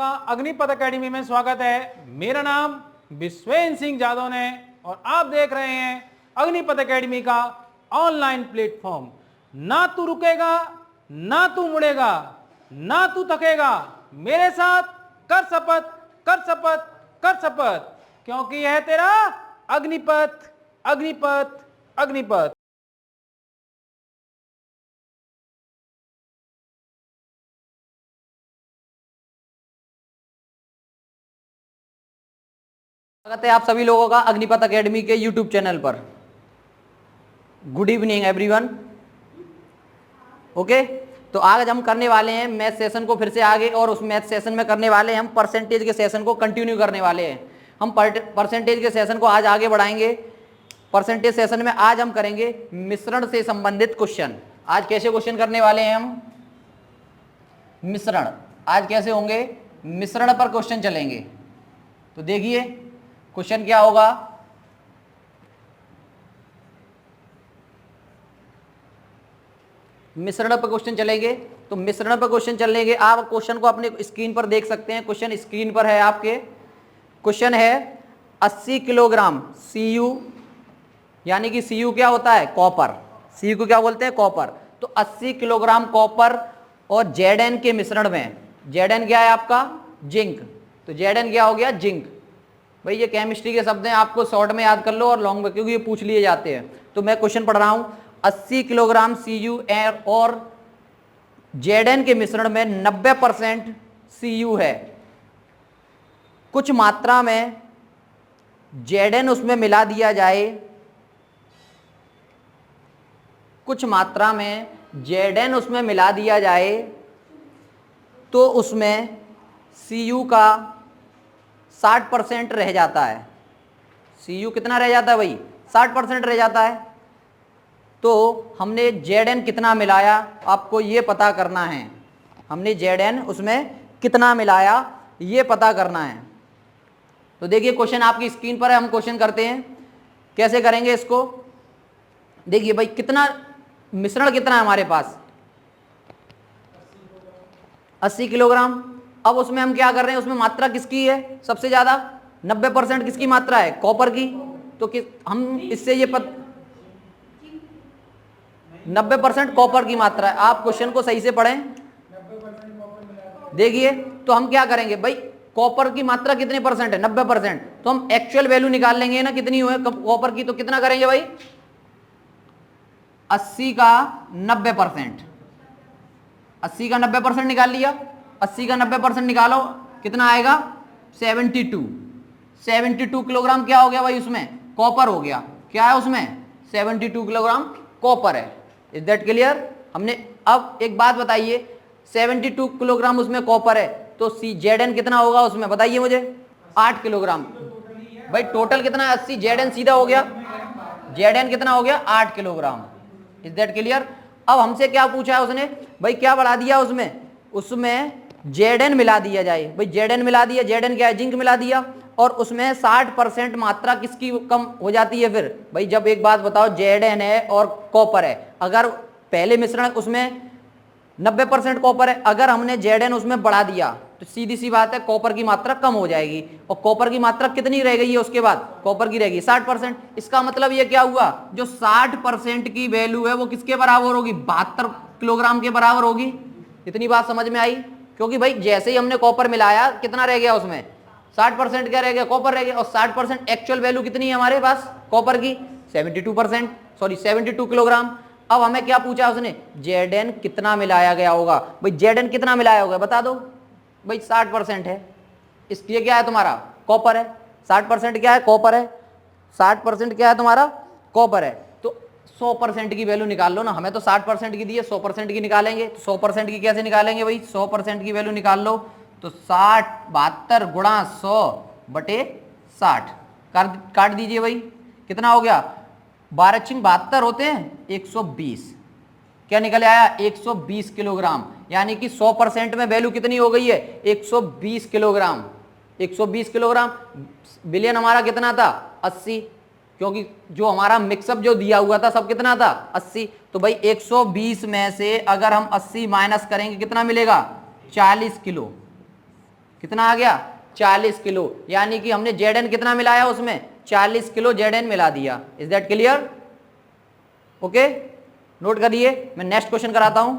का अग्निपथ एकेडमी में स्वागत है। मेरा नाम विश्वेन्द्र सिंह जादव है और आप देख रहे हैं अग्निपथ एकेडमी का ऑनलाइन प्लेटफॉर्म। ना तू रुकेगा, ना तू मुड़ेगा, ना तू थकेगा, मेरे साथ कर शपथ, कर शपथ, कर शपथ, क्योंकि यह तेरा अग्निपथ, अग्निपथ, अग्निपथ। स्वागत है आप सभी लोगों का अग्निपथ एकेडमी के यूट्यूब चैनल पर। Good evening everyone. ओके, तो आज हम करने वाले हैं मैथ सेशन को फिर से आगे, और उस मैथ सेशन में करने वाले हैं हम परसेंटेज के सेशन को कंटिन्यू करने वाले हैं। हम परसेंटेज के सेशन को आज आगे बढ़ाएंगे। परसेंटेज सेशन में आज हम करेंगे मिश्रण से संबंधित क्वेश्चन। आज कैसे क्वेश्चन करने वाले हैं हम? मिश्रण। आज कैसे होंगे? मिश्रण पर क्वेश्चन चलेंगे। तो देखिए क्वेश्चन क्या होगा। मिश्रण पर क्वेश्चन चलेंगे। तो मिश्रण पर क्वेश्चन चलेंगे। आप क्वेश्चन को अपने स्क्रीन पर देख सकते हैं। क्वेश्चन स्क्रीन पर है आपके। क्वेश्चन है 80 किलोग्राम Cu, यानी कि Cu क्या होता है? कॉपर। Cu को क्या बोलते हैं? कॉपर। तो 80 किलोग्राम कॉपर और Zn के मिश्रण में, Zn क्या है आपका? जिंक। तो Zn क्या हो गया? जिंक। भाई ये केमिस्ट्री के शब्द हैं, आपको शॉर्ट में याद कर लो और लॉन्ग में, क्योंकि ये पूछ लिए जाते हैं। तो मैं क्वेश्चन पढ़ रहा हूं। 80 किलोग्राम Cu और Zn के मिश्रण में 90% Cu है। कुछ मात्रा में Zn उसमें मिला दिया जाए, कुछ मात्रा में Zn उसमें मिला दिया जाए तो उसमें Cu का 60% रह जाता है। Cu कितना रह जाता है भाई? 60% रह जाता है। तो हमने Zn कितना मिलाया आपको ये पता करना है। हमने Zn उसमें कितना मिलाया ये पता करना है। तो देखिए क्वेश्चन आपकी स्क्रीन पर है। हम क्वेश्चन करते हैं। कैसे करेंगे इसको? देखिए भाई कितना मिश्रण कितना है हमारे पास? 80 किलोग्राम। अब उसमें हम क्या कर रहे हैं? उसमें मात्रा किसकी है सबसे ज्यादा? 90% किसकी मात्रा है? कॉपर की। तो हम इससे ये 90% कॉपर की मात्रा है। आप क्वेश्चन को सही से पढ़ें। देखिए तो हम क्या करेंगे भाई, कॉपर की मात्रा कितने परसेंट है? 90%। तो हम एक्चुअल वैल्यू निकाल लेंगे ना कितनी हुई कॉपर की। तो कितना करेंगे भाई? 80 का 90%। 80 का 90% निकाल लिया। 80 का 90% निकालो, कितना आएगा? 72 किलोग्राम क्या हो गया भाई? उसमें कॉपर हो गया। क्या है उसमें? 72 किलोग्राम कॉपर है। Is that clear? हमने अब एक बात बताइए, 72 किलोग्राम उसमें कॉपर है तो Zn कितना होगा उसमें? बताइए मुझे। 8 किलोग्राम। भाई टोटल कितना है? 80। Zn सीधा हो गया। Zn कितना हो गया? 8 किलोग्राम। Is that clear? अब हमसे क्या पूछा है उसने? भाई क्या बढ़ा दिया उसमें? उसमें Zn मिला दिया जाए। भाई Zn मिला दिया। Zn क्या है? जिंक मिला दिया। और उसमें 60% मात्रा किसकी कम हो जाती है फिर? भाई जब एक बात बताओ, Zn है और कॉपर है, अगर पहले मिश्रण उसमें 90% कॉपर है, अगर हमने Zn उसमें बढ़ा दिया तो सीधी सी बात है कॉपर की मात्रा कम हो जाएगी। और कॉपर की मात्रा कितनी रह गई है उसके बाद? कॉपर की रहेगी 60%। इसका मतलब ये क्या हुआ? जो 60% की वैल्यू है वो किसके बराबर होगी? 72 किलोग्राम के बराबर होगी। इतनी बात समझ में आई? क्योंकि भाई जैसे ही हमने कॉपर मिलाया कितना रह गया उसमें? 60% क्या रह गया? कॉपर रह गया। और 60% एक्चुअल वैल्यू कितनी है हमारे पास कॉपर की? 72 किलोग्राम। अब हमें क्या पूछा उसने? Zn कितना मिलाया गया होगा। भाई Zn कितना मिलाया होगा बता दो। भाई 60% है, इसलिए क्या है तुम्हारा? कॉपर है। 60% क्या है? कॉपर है। 60% क्या है तुम्हारा? कॉपर है। तो 100% की वैल्यू निकाल लो ना। हमें तो 60% की दी है, 100% की निकालेंगे। तो 100% की कैसे निकालेंगे भाई? 100% की वैल्यू निकाल लो तो 72 गुणा 100 बटे 60 काट दीजिए भाई। कितना हो गया? 12×72 होते हैं 120। क्या निकल आया? 120 किलोग्राम। यानी कि 100% में वैल्यू कितनी हो गई है? 120 किलोग्राम। 120 किलोग्राम। बिलियन हमारा कितना था? 80। क्योंकि जो हमारा मिक्सअप जो दिया हुआ था सब कितना था? 80। तो भाई 120 में से अगर हम 80 माइनस करेंगे कितना मिलेगा? 40 किलो। कितना आ गया 40 किलो, यानी कि हमने Zn कितना मिलाया उसमें 40 किलो Zn मिला दिया। Is that clear? Okay, note करिए, मैं नेक्स्ट क्वेश्चन कराता हूं।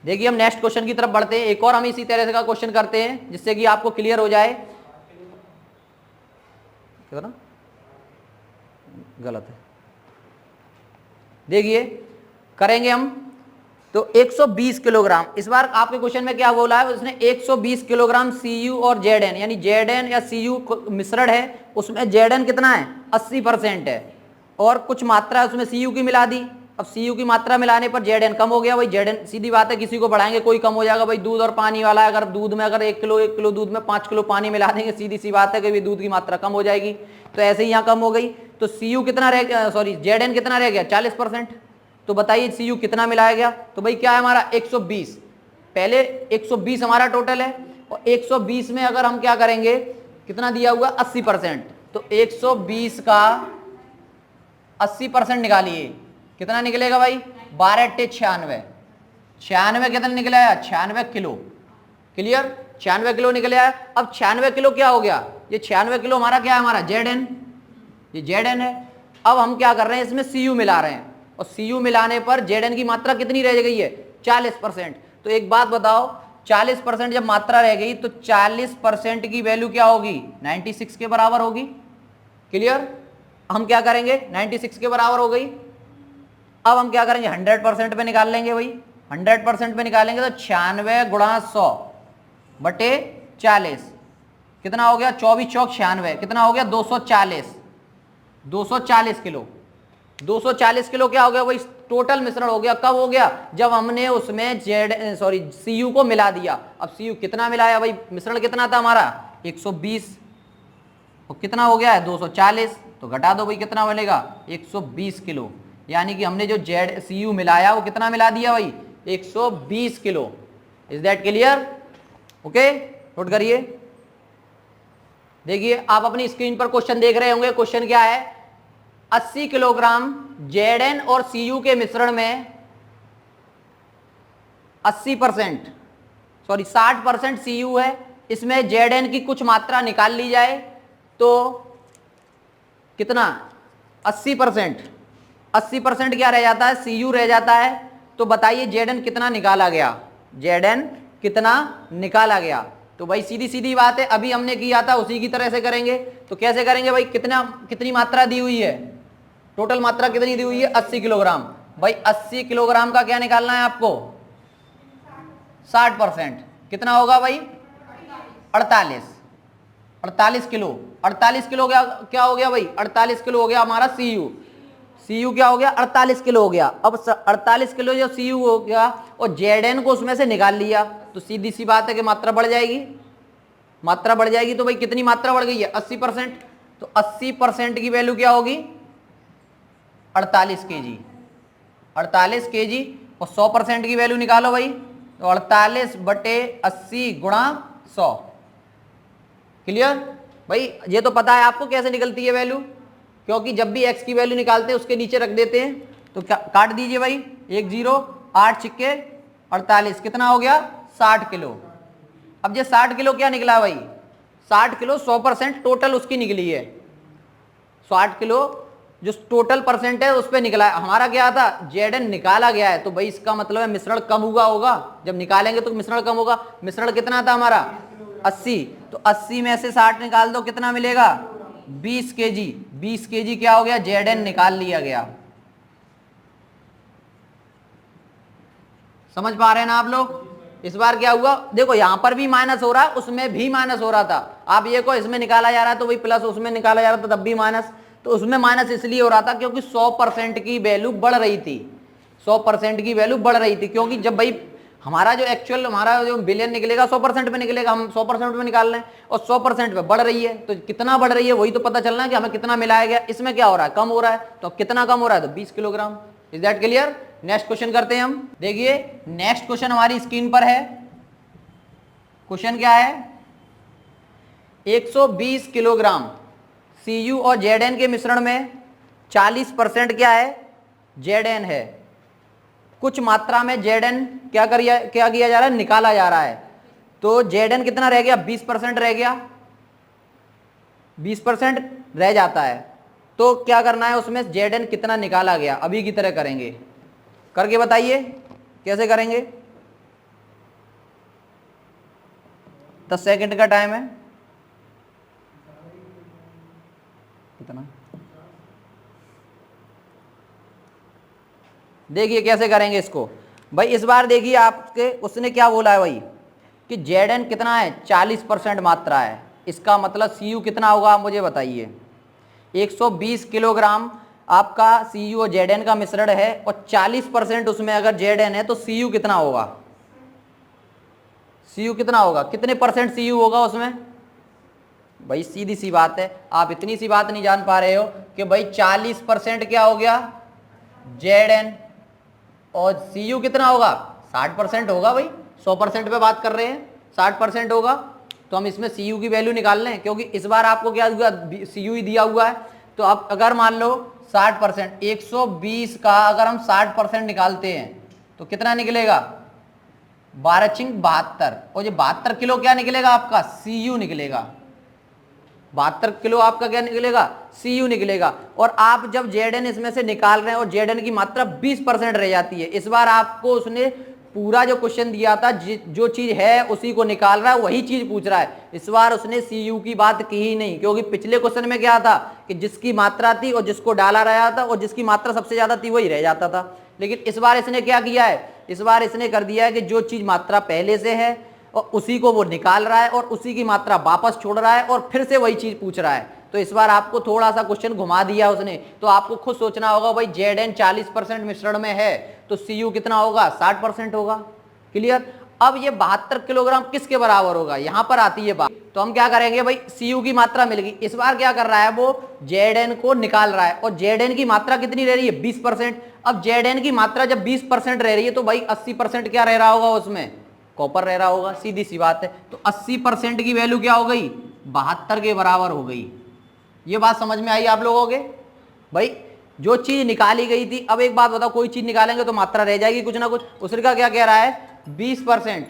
देखिए हम नेक्स्ट क्वेश्चन की तरफ बढ़ते हैं, एक और हम इसी तरह का क्वेश्चन करते हैं जिससे कि आपको क्लियर हो जाए। कितना गलत है, देखिए करेंगे हम तो 120 किलोग्राम। इस बार आपके क्वेश्चन में क्या बोला है, उसने 120 किलोग्राम Cu और Zn, यानी Zn या Cu मिश्रण है, उसमें Zn कितना है 80% है और कुछ मात्रा उसमें Cu की मिला दी। अब Cu की मात्रा मिलाने पर Zn कम हो गया। भाई Zn सीधी बात है, किसी को बढ़ाएंगे कोई कम हो जाएगा। भाई दूध और पानी वाला है, अगर दूध में अगर 1 किलो दूध में 5 किलो पानी मिला देंगे, सीधी सी बात है कि दूध की मात्रा कम हो जाएगी। तो ऐसे ही यहाँ कम हो गई, तो Cu कितना रह गया, सॉरी Zn कितना रह गया 40%। तो बताइए Cu कितना मिलाया गया, तो भाई क्या है हमारा 120, पहले 120 हमारा टोटल है और 120 में अगर हम क्या करेंगे, कितना दिया हुआ 80%, तो 120 का 80% निकालिए, कितना निकलेगा भाई 12 96, 96 कितना निकला है 96 किलो। क्लियर, 96 किलो निकले आया। अब 96 किलो क्या हो गया, ये 96 किलो हमारा क्या है, हमारा Zn, ये Zn है। अब हम क्या कर रहे हैं, इसमें Cu मिला रहे हैं और Cu मिलाने पर Zn की मात्रा कितनी रह गई है 40%। तो एक बात बताओ, 40% जब मात्रा रह गई तो 40% की वैल्यू क्या होगी 96 के बराबर होगी। क्लियर, हम क्या करेंगे 96 के बराबर हो गई। अब हम क्या करेंगे 100% पे निकाल लेंगे। भाई 100% पे निकालेंगे तो 96 गुणा 100 बटे 40 कितना हो गया, 24 चौक 96, कितना हो गया 240, 240 किलो। 240 किलो क्या हो गया भाई, टोटल मिश्रण हो गया। कब हो गया, जब हमने उसमें Cu को मिला दिया। अब Cu कितना मिलाया भाई, मिश्रण कितना था हमारा 120 और कितना हो गया है 240, तो घटा दो भाई कितना बनेगा 120 किलो, यानी कि हमने जो Cu मिलाया वो कितना मिला दिया भाई 120 kilo. Is that clear? Okay, note करिए। देखिए आप अपनी स्क्रीन पर क्वेश्चन देख रहे होंगे। क्वेश्चन क्या है, 80 किलोग्राम Zn और Cu के मिश्रण में 80% सॉरी 60% Cu है, इसमें Zn की कुछ मात्रा निकाल ली जाए तो कितना 80%, 80% क्या रह जाता है Cu रह जाता है। तो बताइए Zn कितना निकाला गया, Zn कितना निकाला गया। तो भाई सीधी सीधी बात है, अभी हमने किया था उसी की तरह से करेंगे। तो कैसे करेंगे भाई, कितनी मात्रा दी हुई है, टोटल मात्रा कितनी दी हुई है 80 किलोग्राम। भाई 80 किलोग्राम का क्या निकालना है आपको 60%, कितना होगा भाई 48 किलो। 48 किलो क्या हो गया भाई 48 किलो हो गया हमारा Cu क्या हो गया 48 किलो हो गया। अब 48 किलो जो Cu हो गया और Zn को उसमें से निकाल लिया, तो सीधी सी बात है कि मात्रा बढ़ जाएगी, मात्रा बढ़ जाएगी। तो भाई कितनी मात्रा बढ़ गई है 80%, तो 80% की वैल्यू क्या होगी 48 केजी, 48 केजी। और 100% की वैल्यू निकालो भाई, तो 48 बटे 80 गुणा 100। क्लियर भाई, ये तो पता है आपको कैसे निकलती है वैल्यू, क्योंकि जब भी x की वैल्यू निकालते हैं उसके नीचे रख देते हैं। तो काट दीजिए भाई 1 0 8 छिक्के 48, कितना हो गया 60 किलो। अब ये 60 किलो क्या निकला भाई 60 किलो 100% टोटल उसकी निकली है, 60 किलो जो टोटल परसेंट है उस पर निकला है। हमारा क्या था Zn निकाला गया है, तो भाई इसका मतलब है मिश्रण कम हुआ होगा, जब निकालेंगे तो मिश्रण कम होगा। मिश्रण कितना था हमारा 80, तो 80 में से 60 निकाल दो, कितना मिलेगा 20 केजी। 20 केजी क्या हो गया Zn निकाल लिया गया। समझ पा रहे हैं ना आप लोग। इस बार क्या हुआ, देखो यहां पर भी माइनस हो रहा है, उसमें भी माइनस हो रहा था। आप ये को इसमें निकाला जा रहा है तो भाई प्लस, उसमें निकाला जा रहा था तब भी माइनस। तो उसमें माइनस इसलिए हो रहा था क्योंकि 100% की वैल्यू बढ़ रही थी, 100% की वैल्यू बढ़ रही थी। क्योंकि जब भाई हमारा जो एक्चुअल हमारा जो बिलियन निकलेगा 100% पे निकलेगा, हम 100% पे निकाल रहे हैं और 100% पे बढ़ रही है। तो कितना बढ़ रही है वही तो पता चलना है कि हमें कितना मिलाया गया। इसमें क्या हो रहा है कम हो रहा है, तो कितना कम हो रहा है तो 20 kilogram. Is that clear? Next question करते हैं हम। देखिए नेक्स्ट क्वेश्चन हमारी स्क्रीन पर है। क्वेश्चन क्या है, 120 किलोग्राम Cu और Zn के मिश्रण में 40% क्या है Zn है, कुछ मात्रा में Zn क्या किया जा रहा है निकाला जा रहा है। तो Zn कितना रह गया, 20% रह गया, 20% रह जाता है। तो क्या करना है, उसमें Zn कितना निकाला गया अभी की तरह करेंगे, करके बताइए कैसे करेंगे। 10 सेकंड का टाइम है, कितना, देखिए कैसे करेंगे इसको भाई। इस बार देखिए आपके उसने क्या बोला है भाई कि Zn कितना है, 40% मात्रा है। इसका मतलब Cu कितना होगा आप मुझे बताइए। 120 किलोग्राम आपका Cu और Zn का मिश्रण है और 40% उसमें अगर Zn है तो Cu कितना होगा, Cu कितना होगा, कितने परसेंट Cu होगा उसमें भाई। सीधी सी बात है, आप इतनी सी बात नहीं जान पा रहे हो कि भाई 40% क्या हो गया Zn और Cu कितना होगा, 60% होगा भाई। 100% पे बात कर रहे हैं, 60% होगा। तो हम इसमें Cu की वैल्यू निकाल लें, क्योंकि इस बार आपको क्या हुआ, Cu ही दिया हुआ है। तो अब अगर मान लो 60%, 120 का अगर हम 60% निकालते हैं तो कितना निकलेगा, 12×72, और ये 72 किलो क्या निकलेगा आपका, Cu निकलेगा। 72 किलो आपका क्या निकलेगा, Cu निकलेगा। और आप जब Zn इसमें से निकाल रहे हैं और Zn की मात्रा 20% रह जाती है। इस बार आपको उसने पूरा जो क्वेश्चन दिया था, जो चीज है उसी को निकाल रहा है, वही चीज पूछ रहा है। इस बार उसने Cu की बात की ही नहीं, क्योंकि पिछले क्वेश्चन में क्या था कि जिसकी मात्रा थी और जिसको डाला रहा था और जिसकी मात्रा सबसे ज्यादा थी वही रह जाता था। लेकिन इस बार इसने क्या किया है, इस बार इसने कर दिया है कि जो चीज मात्रा पहले से है और उसी को वो निकाल रहा है और उसी की मात्रा वापस छोड़ रहा है और फिर से वही चीज पूछ रहा है। तो इस बार आपको थोड़ा सा क्वेश्चन घुमा दिया उसने। तो आपको खुद सोचना होगा भाई, Zn 40% मिश्रण में है तो Cu कितना होगा, 60% होगा। क्लियर। अब ये 72 किलोग्राम किसके बराबर होगा, यहां पर आती है बात। तो हम क्या करेंगे भाई, Cu की मात्रा मिल गई। इस बार क्या कर रहा है, वो Zn को निकाल रहा है और Zn की मात्रा कितनी रह रही है, 20%। अब Zn की मात्रा जब 20% रह रही है तो भाई 80% क्या रह रहा होगा उसमें, कॉपर रह रहा होगा। सीधी सी बात है। तो 80% की वैल्यू क्या हो गई, 72 के बराबर हो गई। ये बात समझ में आई आप लोगों के भाई। जो चीज निकाली गई थी, अब एक बात बताओ, कोई चीज निकालेंगे तो मात्रा रह जाएगी कुछ ना कुछ। उसने का क्या कह रहा है, 20%,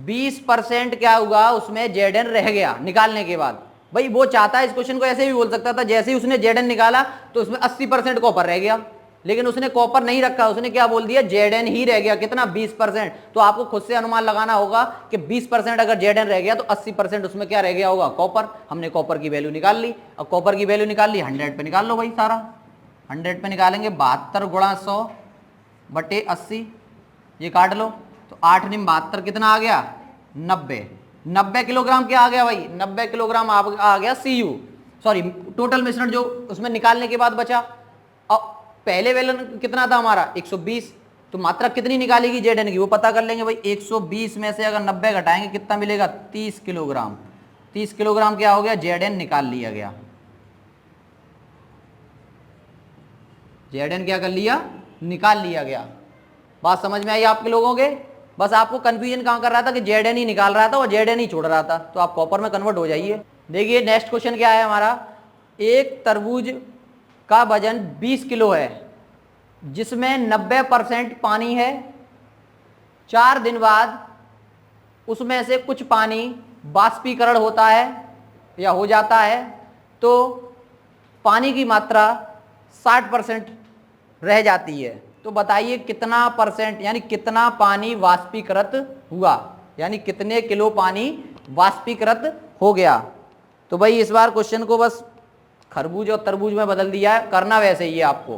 20% क्या हुआ उसमें Zn रह गया निकालने के बाद। भाई वो चाहता है इस क्वेश्चन को ऐसे भी बोल सकता था, जैसे ही उसने Zn निकाला तो उसमें 80% कॉपर रह गया, लेकिन उसने कॉपर नहीं रखा। उसने क्या बोल दिया, Zn ही रह गया, कितना, 20%। तो आपको खुद से अनुमान लगाना होगा कि 20% अगर Zn रह गया तो 80% उसमें क्या रह गया होगा, कॉपर। हमने कॉपर की वैल्यू निकाल ली। अब कॉपर की वैल्यू निकाल ली, 100 पे निकाल लो भाई सारा। 100 पे निकालेंगे, 72 × 100 बटे 80, ये काट लो। तो 8 × 72 कितना आ गया, 90। 90 किलोग्राम क्या आ गया भाई, 90 किलोग्राम आ गया Cu, सॉरी टोटल मिश्रण जो उसमें निकालने के बाद बचा। अब पहले वेलन कितना था हमारा, 120। तो मात्रा कितनी निकालेगी Zn की वो पता कर लेंगे भाई। 120 में से अगर 90 घटाएंगे कितना मिलेगा, 30 किलोग्राम। 30 किलोग्राम क्या हो गया, Zn निकाल लिया गया। Zn क्या कर लिया, निकाल लिया गया। बात समझ में आई आपके लोगों के। बस आपको कंफ्यूजन कहां कर रहा था कि Zn ही निकाल रहा था और Zn ही छोड़ रहा था, तो आप कॉपर में कन्वर्ट हो जाइए। देखिए नेक्स्ट क्वेश्चन क्या है हमारा, एक तरबूज का वजन 20 किलो है जिसमें 90% पानी है। 4 दिन बाद उसमें से कुछ पानी वाष्पीकरण होता है या हो जाता है, तो पानी की मात्रा 60% रह जाती है। तो बताइए कितना परसेंट, यानी कितना पानी वाष्पीकृत हुआ, यानी कितने किलो पानी वाष्पीकृत हो गया। तो भाई इस बार क्वेश्चन को बस खरबूज और तरबूज में बदल दिया है, करना वैसे ही है आपको।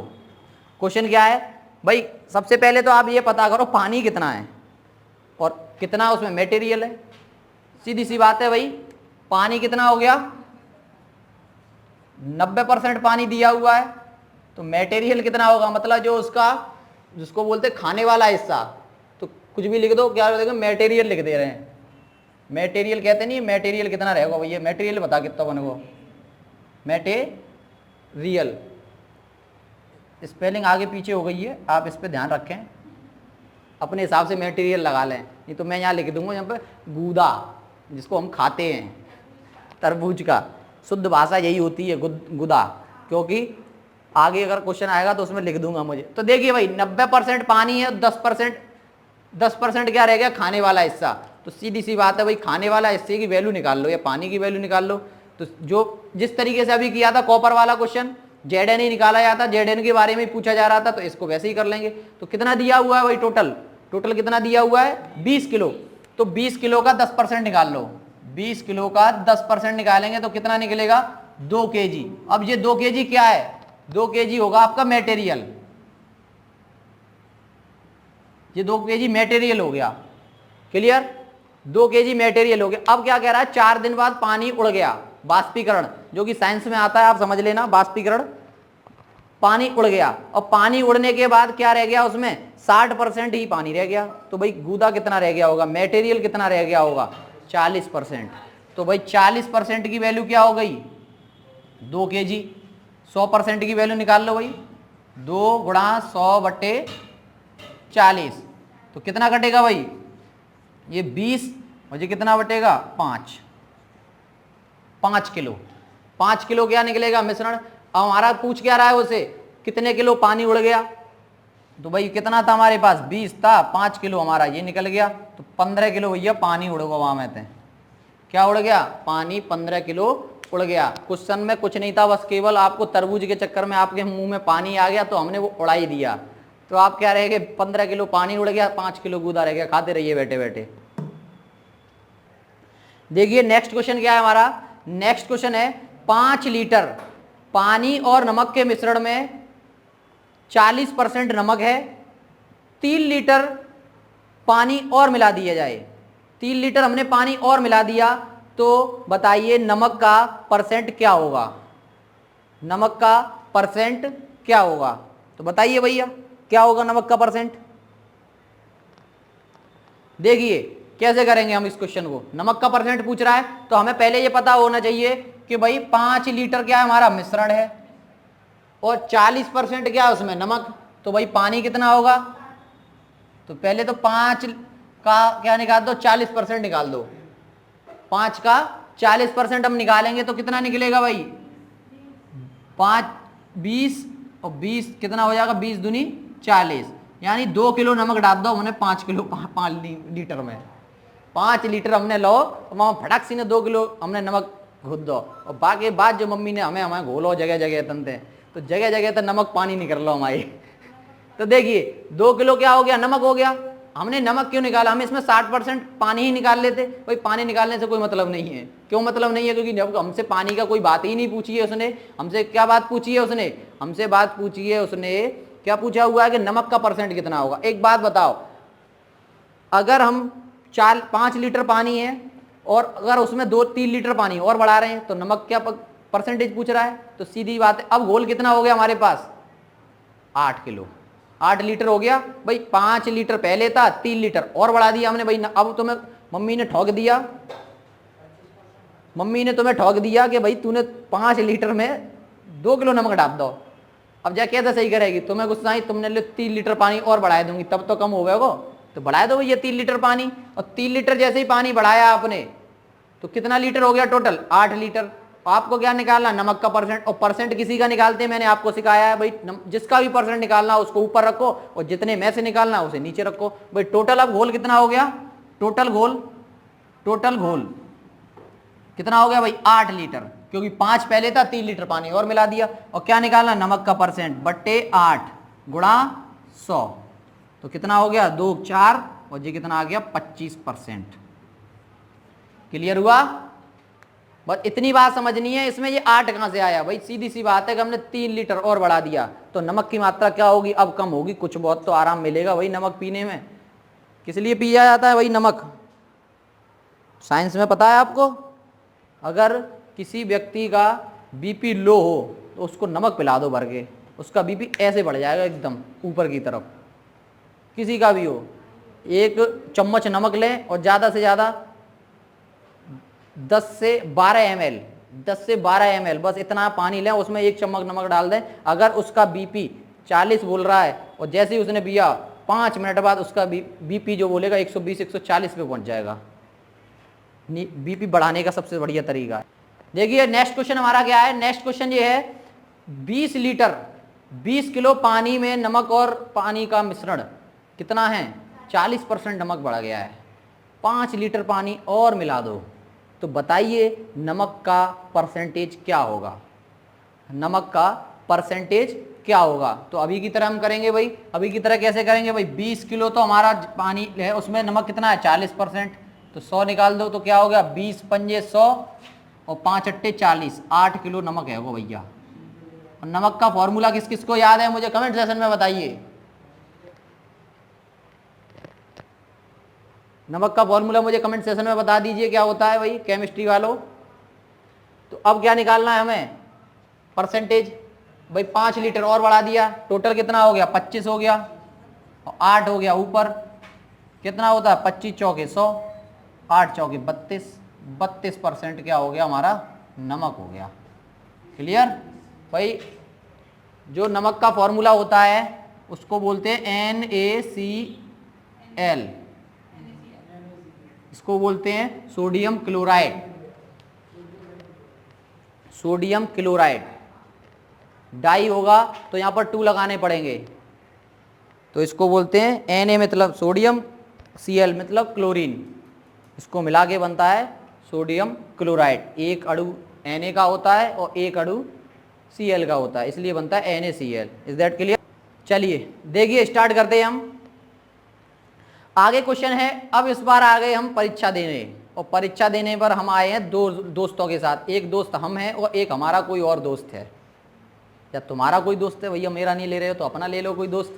क्वेश्चन क्या है भाई, सबसे पहले तो आप ये पता करो पानी कितना है और कितना उसमें मटेरियल है। सीधी सी बात है भाई, पानी कितना हो गया, 90% पानी दिया हुआ है, तो मटेरियल कितना होगा, मतलब जो उसका जिसको बोलते खाने वाला हिस्सा। तो कुछ भी लिख दो, क्या लिख दो, मटेरियल लिख दे रहे हैं। मटेरियल कहते नहीं, मटेरियल कितना रहेगा भैया, मटेरियल बता कितना बनेगा, मटेरियल। स्पेलिंग आगे पीछे हो गई है, आप इस पे ध्यान रखें, अपने हिसाब से मटेरियल लगा लें। नहीं तो मैं यहाँ लिख दूंगा यहाँ पे गूदा, जिसको हम खाते हैं तरबूज का, शुद्ध भाषा यही होती है गुदा, क्योंकि आगे अगर क्वेश्चन आएगा तो उसमें लिख दूंगा मुझे। तो देखिए भाई 90% पानी है, 10% क्या रह गया, खाने वाला हिस्सा। तो सीधी सी बात है भाई, खाने वाला हिस्से की वैल्यू निकाल लो या पानी की वैल्यू निकाल लो। तो जो जिस तरीके से अभी किया था कॉपर वाला क्वेश्चन, जेड ही निकाला जाता, जेड के बारे में पूछा जा रहा था, तो इसको वैसे ही कर लेंगे। तो कितना दिया हुआ है भाई, टोटल कितना दिया हुआ है 20 किलो। तो 20 किलो का 10% निकाल लो, 20 किलो का 10% निकालेंगे तो कितना निकलेगा 2 kg। अब ये 2 kg क्या है, 2 kg होगा आपका मटेरियल, ये 2 kg मटेरियल हो गया। क्लियर, 2 kg मटेरियल हो गया। अब क्या कह रहा है, 4 दिन बाद पानी उड़ गया, बाष्पीकरण, जो कि साइंस में आता है, आप समझ लेना, बाष्पीकरण, पानी उड़ गया। और पानी उड़ने के बाद क्या रह गया उसमें, 60% ही पानी रह गया। तो भाई गूदा कितना रह गया होगा, मटेरियल कितना रह गया होगा, 40%। तो भाई 40% की वैल्यू क्या हो गई, 2 kg। 100% की वैल्यू निकाल लो भाई, 2 गुणा 100/40, तो कितना कटेगा भाई, ये 20, और ये कितना बटेगा 5 किलो। 5 किलो क्या निकलेगा मिश्रण। अब हमारा पूछ क्या रहा है उसे, कितने किलो पानी उड़ गया। तो भाई कितना था हमारे पास, 20 था, 5 किलो हमारा ये निकल गया, तो 15 किलो भैया पानी उड़ गया वहां में थे। क्या उड़ गया, पानी 15 किलो उड़ गया। क्वेश्चन में कुछ नहीं था, बस केवल आपको तरबूज के चक्कर में आपके मुंह में पानी आ गया तो हमने वो उड़ा ही दिया। तो आप क्या रहेंगे, 15 किलो पानी उड़ गया, 5 किलो गूदा रह गया, खाते रहिए बैठे बैठे। देखिए नेक्स्ट क्वेश्चन क्या है हमारा, नेक्स्ट क्वेश्चन है 5 लीटर पानी और नमक के मिश्रण में 40% नमक है, 3 लीटर पानी और मिला दिया जाए। 3 लीटर हमने पानी और मिला दिया, तो बताइए नमक का परसेंट क्या होगा, नमक का परसेंट क्या होगा। तो बताइए भैया क्या होगा नमक का परसेंट। देखिए कैसे करेंगे हम इस क्वेश्चन को, नमक का परसेंट पूछ रहा है तो हमें पहले ये पता होना चाहिए कि भाई 5 लीटर क्या है हमारा मिश्रण है और 40% क्या है उसमें नमक। तो भाई पानी कितना होगा, तो पहले तो 5 का क्या निकाल दो, 40% निकाल दो। 5 का 40% हम निकालेंगे तो कितना निकलेगा भाई, 5 20 और 20 कितना हो जाएगा, 20 दूनी 40, यानी 2 किलो नमक डाल दो हमने 5 किलो 5 लीटर में। 5 लीटर हमने लो, वहाँ फटाक सी ने 2 किलो हमने नमक घुस दो, और बाकी बात जो मम्मी ने हमें घोलो जगह जगह तनते, तो जगह जगह तो नमक पानी निकल लो हमारी। तो देखिए 2 किलो क्या हो गया, नमक हो गया। हमने नमक क्यों निकाला, हम इसमें 60% पानी ही निकाल लेते। भाई पानी निकालने से कोई मतलब नहीं है, क्यों मतलब नहीं है, क्योंकि जब हमसे पानी का कोई बात ही नहीं पूछी है उसने, हमसे क्या बात पूछी है उसने, हमसे बात पूछी है उसने, क्या पूछा हुआ है कि नमक का परसेंट कितना होगा। एक बात बताओ, अगर हम 5 लीटर पानी है और अगर उसमें 2-3 लीटर पानी और बढ़ा रहे हैं तो नमक क्या परसेंटेज पूछ रहा है। तो सीधी बात है, अब घोल कितना हो गया हमारे पास, 8 किलो, 8 लीटर हो गया। भाई 5 लीटर पहले था, 3 लीटर और बढ़ा दिया हमने। भाई अब तुम्हें मम्मी ने ठोक दिया, मम्मी ने तुम्हें ठोक दिया कि भाई तूने 5 लीटर में 2 किलो नमक डाल दो। अब जा कैसे सही करेगी, तुम्हें गुस्सा आई, तुमने 3 लीटर पानी और बढ़ा दूंगी तब तो कम हो गया, तो बढ़ा दो भैया 3 लीटर पानी। और 3 लीटर जैसे ही पानी बढ़ाया आपने तो कितना लीटर हो गया टोटल, 8 लीटर। आपको क्या निकालना, नमक का परसेंट, और परसेंट किसी का निकालते हैं मैंने आपको सिखाया है भाई, जिसका भी परसेंट निकालना उसको ऊपर रखो और जितने में से निकालना उसे नीचे रखो। भाई टोटल अब घोल कितना हो गया, टोटल घोल कितना हो गया भाई, 8 लीटर, क्योंकि 5 पहले था, 3 लीटर पानी और मिला दिया। और क्या निकालना, नमक का परसेंट बट्टे 8 गुणा 100, तो कितना हो गया 2 4, और ये कितना आ गया 25%। क्लियर हुआ, बस इतनी बात समझनी है। इसमें ये 8 कहां से आया भाई, सीधी सी बात है कि हमने 3 लीटर और बढ़ा दिया तो नमक की मात्रा क्या होगी, अब कम होगी, कुछ बहुत तो आराम मिलेगा भाई नमक पीने में। किस लिए पिया जाता है भाई नमक, साइंस में पता है आपको, अगर किसी व्यक्ति का बीपी लो हो तो उसको नमक पिला दो भर के, उसका बीपी ऐसे बढ़ जाएगा एकदम ऊपर की तरफ, किसी का भी हो। 1 चम्मच नमक लें और ज़्यादा से ज़्यादा 10 से 12 ml बस इतना पानी लें, उसमें 1 चम्मच नमक डाल दें। अगर उसका बीपी 40 बोल रहा है और जैसे ही उसने पिया 5 मिनट बाद उसका बीपी जो बोलेगा 120 140 पे पहुंच जाएगा। बीपी बढ़ाने का सबसे बढ़िया तरीका है। देखिए नेक्स्ट क्वेश्चन हमारा क्या है, नेक्स्ट क्वेश्चन ये है 20 लीटर 20 किलो पानी में नमक और पानी का मिश्रण कितना है, 40% नमक बढ़ गया है 5 लीटर पानी और मिला दो, तो बताइए नमक का परसेंटेज क्या होगा, नमक का परसेंटेज क्या होगा। तो अभी की तरह हम करेंगे भाई, अभी की तरह कैसे करेंगे भाई, 20 किलो तो हमारा पानी है, उसमें नमक कितना है 40%, तो 100 निकाल दो तो क्या हो गया 20 पंजे 100 और 5 अट्टे 40, 8 किलो नमक है वो भैया। और नमक का फॉर्मूला किस किस को याद है मुझे कमेंट सेक्शन में बताइए। नमक का फॉर्मूला मुझे कमेंट सेक्शन में बता दीजिए क्या होता है भाई केमिस्ट्री वालों। तो अब क्या निकालना है हमें परसेंटेज भाई, 5 लीटर और बढ़ा दिया, टोटल कितना हो गया 25 हो गया और 8 हो गया ऊपर, कितना होता है 25 चौके 100, 8 चौके 32, 32% क्या हो गया हमारा नमक हो गया। क्लियर भाई, जो नमक का फॉर्मूला होता है उसको बोलते हैं NaCl, इसको बोलते हैं सोडियम क्लोराइड, सोडियम क्लोराइड। डाई होगा तो यहां पर 2 लगाने पड़ेंगे, तो इसको बोलते हैं Na मतलब सोडियम, Cl मतलब क्लोरीन, इसको मिला के बनता है सोडियम क्लोराइड। एक अणु Na का होता है और एक अणु Cl का होता है, इसलिए बनता है NaCl। Is that clear? चलिए देखिए स्टार्ट करते हैं हम। आगे क्वेश्चन है, अब इस बार आ गए हम परीक्षा देने, और परीक्षा देने पर हम आए हैं 2 दोस्तों के साथ, एक दोस्त हम हैं और एक हमारा कोई और दोस्त है, या तुम्हारा कोई दोस्त है भैया, मेरा नहीं ले रहे हो तो अपना ले लो कोई दोस्त।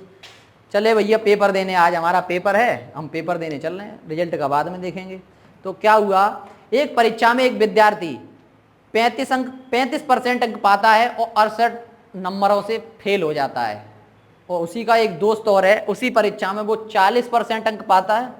चले भैया पेपर देने, आज हमारा पेपर है, हम पेपर देने चल रहे हैं, रिजल्ट का बाद में देखेंगे। तो क्या हुआ, एक परीक्षा में एक विद्यार्थी 35% अंक पाता है और 68 नंबरों से फेल हो जाता है, और उसी का एक दोस्त और है, उसी परीक्षा में वो 40% अंक पाता है,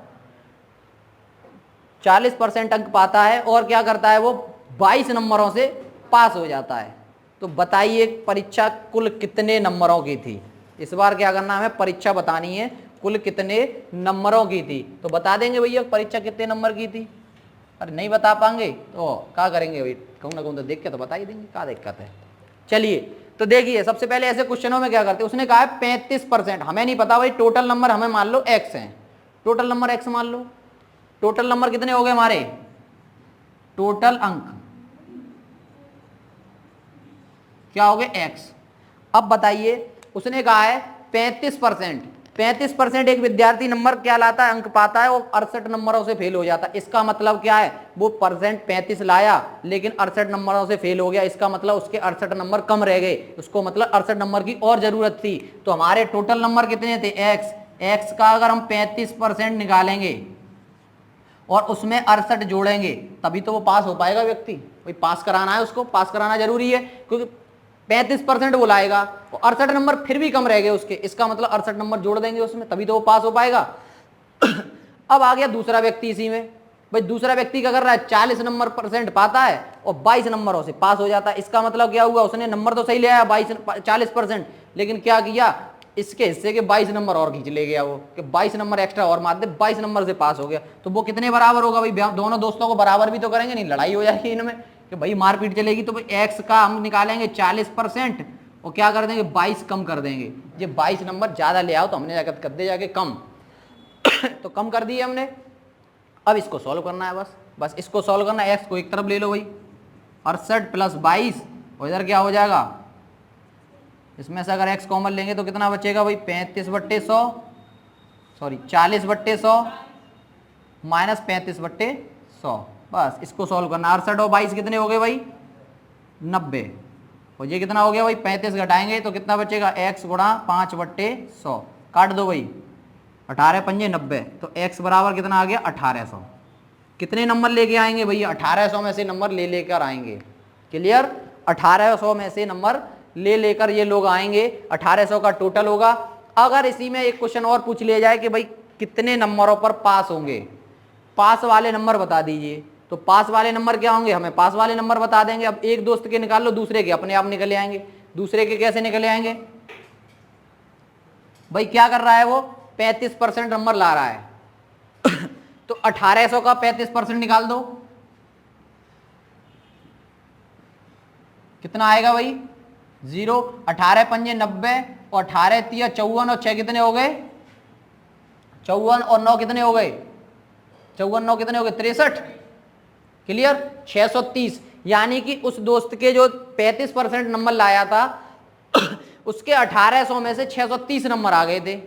40% अंक पाता है और क्या करता है वो 22 नंबरों से पास हो जाता है। तो बताइए परीक्षा कुल कितने नंबरों की थी। इस बार क्या करना है, हमें परीक्षा बतानी है कुल कितने नंबरों की थी। तो बता देंगे भैया परीक्षा कितने नंबर की थी। अरे नहीं बता पाएंगे तो क्या करेंगे भाई, कहूँ ना कहूँ तो देख के तो बता ही देंगे, क्या दिक्कत है। चलिए तो देखिए सबसे पहले ऐसे क्वेश्चनों में क्या करते हैं, उसने कहा है 35%, हमें नहीं पता भाई, टोटल नंबर हमें मान लो x है, टोटल नंबर x मान लो। टोटल नंबर कितने हो गए हमारे, टोटल अंक क्या हो गए x। अब बताइए उसने कहा है 35% एक विद्यार्थी नंबर क्या लाता है, अंक पाता है और 68 नंबरों से फेल हो जाता है। इसका मतलब क्या है, वो परसेंट 35 लाया लेकिन 68 नंबरों से फेल हो गया, इसका मतलब उसके 68 नंबर कम रह गए, उसको मतलब 68 नंबर की और जरूरत थी। तो हमारे टोटल नंबर कितने थे x का अगर हम 35% निकालेंगे और उसमें 68 जोड़ेंगे तभी तो वो पास हो पाएगा व्यक्ति। भाई पास कराना है उसको, पास कराना जरूरी है, क्योंकि 35% वो लाएगा और 68 नंबर फिर भी कम रह गए उसके, इसका मतलब 68 नंबर जोड़ देंगे उसमें तभी तो वो पास हो पाएगा। अब आ गया दूसरा व्यक्ति इसी में, भाई दूसरा व्यक्ति क्या कर रहा है 40 नंबर % पाता है और 22 नंबरों से पास हो जाता है। इसका मतलब क्या हुआ, उसने नंबर तो सही ले आया 40%, लेकिन क्या किया, इसके हिस्से के 22 नंबर और खींच ले गया वो, कि 22 नंबर एक्स्ट्रा और मार दे, 22 नंबर से पास हो गया। तो वो कितने बराबर होगा भाई, दोनों दोस्तों को बराबर भी तो करेंगे, नहीं लड़ाई हो जाएगी इनमें कि भाई मारपीट चलेगी। तो भाई x का हम निकालेंगे 40% और क्या कर देंगे 22 कम कर देंगे। ये 22 नंबर ज्यादा ले आओ तो हमने जाकर कर दे जाके कम तो कम कर दिए हमने। अब इसको सॉल्व करना है, बस इसको सॉल्व करना है। x को एक तरफ ले लो भाई, 68 + 22 और इधर क्या हो जाएगा, इसमें से अगर x कॉमन लेंगे तो कितना बचेगा भाई 35/100, सॉरी 40/100 माइनस 35/100। बस इसको सॉल्व करना। 68 और 22 कितने हो गए भाई 90, और ये कितना हो गया भाई 35 घटाएंगे तो कितना बचेगा x गुणा 5/100, काट दो भाई 18 पंजे 90, तो x बराबर कितना आ गया 1800। कितने नंबर लेके आएंगे भैया, 1800 में से नंबर ले लेकर आएंगे। क्लियर, 1800 में से नंबर ले लेकर ये लोग आएंगे, 1800 का टोटल होगा। अगर इसी में एक क्वेश्चन और पूछ लिया जाए कि भाई कितने नंबरों पर पास होंगे, पास वाले नंबर बता दीजिए, तो पास वाले नंबर क्या होंगे, हमें पास वाले नंबर बता देंगे। अब एक दोस्त के निकाल लो, दूसरे के अपने आप निकले आएंगे। दूसरे के कैसे निकले आएंगे भाई, क्या कर रहा है वो 35% नंबर ला रहा है तो 1800 का 35% निकाल दो, कितना आएगा भाई 0। 18 पंजे 90 और 18 तिया 54 और 6 कितने हो गए 54 और 9 कितने हो गए 54 9 कितने हो गए 63, क्लियर 630, यानी कि उस दोस्त के जो 35% नंबर लाया था उसके 1800 में से 630 नंबर आ गए थे,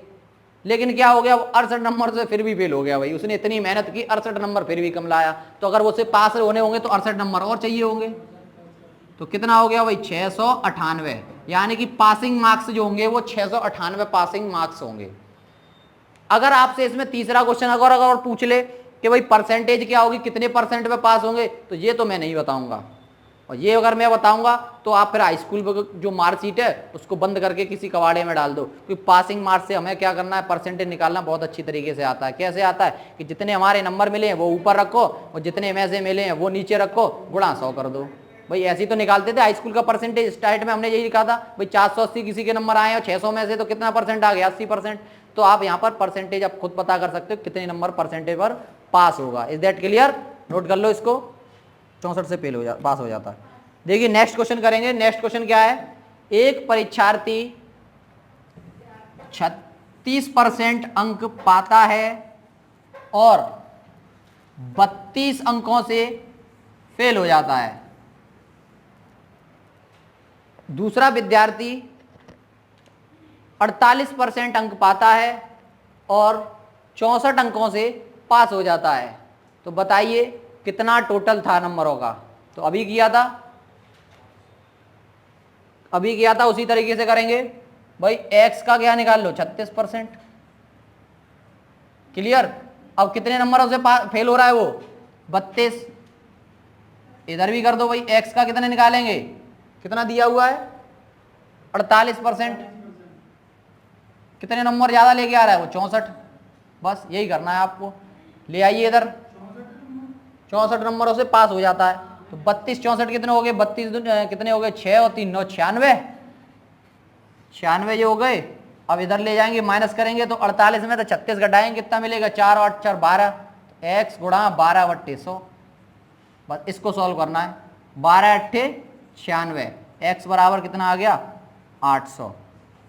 लेकिन क्या हो गया, वो 68 नंबर से फिर भी फेल हो गया भाई। उसने इतनी मेहनत की, 68 नंबर फिर भी कम लाया, तो अगर वो से पास होने होंगे तो 68 नंबर और चाहिए होंगे, तो कितना हो गया भाई 698, यानी कि पासिंग मार्क्स जो होंगे वो 698 पासिंग मार्क्स होंगे। अगर आपसे इसमें तीसरा क्वेश्चन अगर पूछ ले कि भाई परसेंटेज क्या होगी, कितने परसेंट में पास होंगे, तो ये तो मैं नहीं बताऊंगा, और ये अगर मैं बताऊंगा तो आप फिर हाई स्कूल जो मार्कशीट है उसको बंद करके किसी कबाड़े में डाल दो, क्योंकि पासिंग मार्क्स से हमें क्या करना है, परसेंटेज निकालना बहुत अच्छी तरीके से आता है। कैसे आता है कि जितने हमारे नंबर मिले हैं वो ऊपर रखो और जितने में से मिले हैं वो नीचे रखो, गुणा 100 कर दो। भाई ऐसे ही तो निकालते थे हाई स्कूल का परसेंटेज, स्टार्ट में हमने यही लिखा था भाई 480 किसी के नंबर आए और 600 में से तो कितना परसेंट आ गया 80%। तो आप यहाँ पर परसेंटेज आप खुद पता कर सकते हो कितने नंबर परसेंटेज पर पास होगा। Is that clear? नोट कर लो इसको, 64 से पास हो जाता है। देखिए नेक्स्ट क्वेश्चन करेंगे। नेक्स्ट क्वेश्चन क्या है, एक परीक्षार्थी 36% अंक पाता है और 32 अंकों से फेल हो जाता है। दूसरा विद्यार्थी 48% अंक पाता है और 64 अंकों से पास हो जाता है। तो बताइए कितना टोटल था नंबरों का। तो अभी किया था उसी तरीके से करेंगे। भाई x का क्या निकाल लो 36%, क्लियर। अब कितने नंबरों से फेल हो रहा है वो 32, इधर भी कर दो भाई। x का कितने निकालेंगे, कितना दिया हुआ है 48%, कितने नंबर ज्यादा लेके आ रहा है वो 64। बस यही करना है आपको, ले आइए इधर, 64 नंबरों से पास हो जाता है। तो 32 64 कितने हो गए, 32 कितने हो गए 6 और 3 9 96 जो हो गए। अब इधर ले जाएंगे माइनस करेंगे तो 48 में तो 36 घटाएंगे, कितना मिलेगा 4 और 8 4 12, x गुणा 12/100। बस इसको सॉल्व करना है। 12 8 96, x बराबर कितना आ गया 800।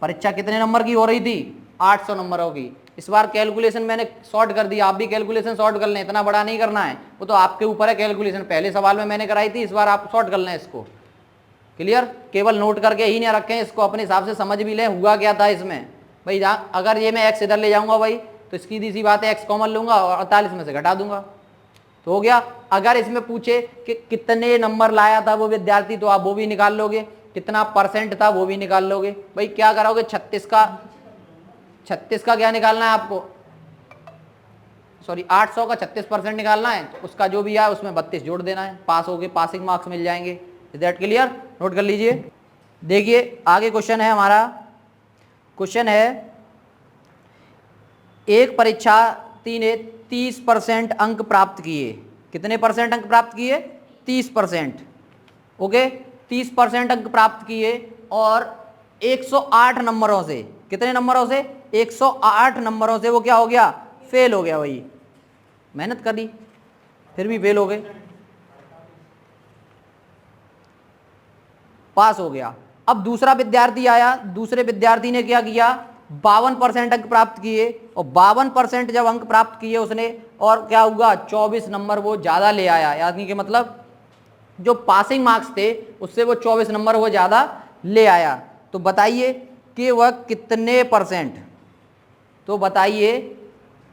परीक्षा कितने नंबर की हो रही थी 800 नंबरों की। इस बार कैलकुलेशन मैंने शॉर्ट कर दिया, आप भी कैलकुलेशन शॉर्ट कर लें, इतना बड़ा नहीं करना है, वो तो आपके ऊपर है कैलकुलेशन। पहले सवाल में मैंने कराई थी, इस बार आप शॉर्ट कर लें इसको, क्लियर। केवल नोट करके ही नहीं रखें, इसको अपने हिसाब से समझ भी लें हुआ क्या था इसमें। भाई अगर ये मैं x इधर ले जाऊंगा भाई तो इसकी सीधी बात है x कॉमन लूंगा और 48 में से घटा दूंगा तो हो गया। अगर इसमें पूछे कि कितने नंबर लाया था वो विद्यार्थी तो आप वो भी निकाल लोगे, कितना परसेंट था वो भी निकाल लोगे। भाई क्या करोगे 36 का क्या निकालना है आपको, सॉरी 800 का 36% निकालना है, उसका जो भी है उसमें 32 जोड़ देना है, पास हो गए, पासिंग मार्क्स मिल जाएंगे। Is that clear? नोट कर लीजिए। देखिए आगे क्वेश्चन है हमारा, क्वेश्चन है एक परीक्षार्थी ने 30% अंक प्राप्त किए। कितने परसेंट अंक प्राप्त किए 30%, ओके 30% अंक प्राप्त किए और 108 नंबरों से, कितने नंबरों से 108 नंबरों से वो क्या हो गया फेल हो गया। भाई मेहनत करी फिर भी फेल हो गए, पास हो गया। अब दूसरा विद्यार्थी आया, दूसरे विद्यार्थी ने क्या किया 52% अंक प्राप्त किए और 52% जब अंक प्राप्त किए उसने और क्या हुआ 24 नंबर वो ज्यादा ले आया, यानी कि मतलब जो पासिंग मार्क्स थे उससे वो 24 नंबर वो ज्यादा ले आया। तो बताइए कि वह कितने परसेंट, तो बताइए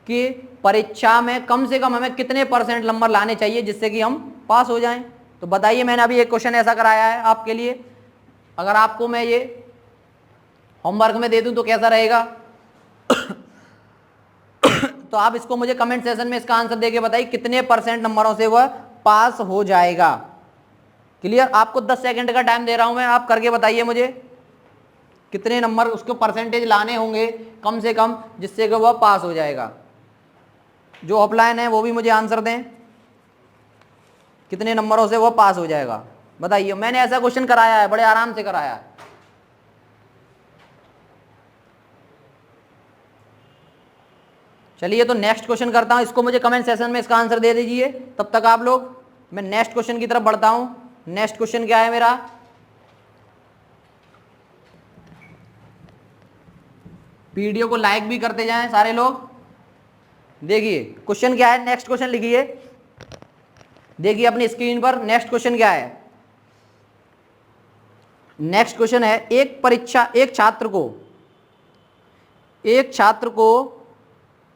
कि परीक्षा में कम से कम हमें कितने परसेंट नंबर लाने चाहिए जिससे कि हम पास हो जाएं। तो बताइए, मैंने अभी एक क्वेश्चन ऐसा कराया है आपके लिए, अगर आपको मैं ये होमवर्क में दे दूं तो कैसा रहेगा तो आप इसको मुझे कमेंट सेशन में इसका आंसर देके बताइए कितने परसेंट नंबरों से वह पास हो जाएगा। क्लियर? आपको 10 सेकंड का टाइम दे रहा हूं मैं, आप करके बताइए मुझे कितने नंबर उसको परसेंटेज लाने होंगे कम से कम जिससे कि वह पास हो जाएगा। जो ऑफलाइन है वो भी मुझे आंसर दें, कितने नंबरों से वह पास हो जाएगा बताइए। मैंने ऐसा क्वेश्चन कराया है, बड़े आराम से कराया है। चलिए तो नेक्स्ट क्वेश्चन करता हूं, इसको मुझे कमेंट सेशन में इसका आंसर दे दीजिए। तब तक आप लोग, मैं नेक्स्ट क्वेश्चन की तरफ बढ़ता हूं। नेक्स्ट क्वेश्चन क्या है मेरा, वीडियो को लाइक भी करते जाएं सारे लोग। देखिए क्वेश्चन क्या है, नेक्स्ट क्वेश्चन लिखिए, देखिए अपनी स्क्रीन पर नेक्स्ट क्वेश्चन क्या है। नेक्स्ट क्वेश्चन है, एक छात्र को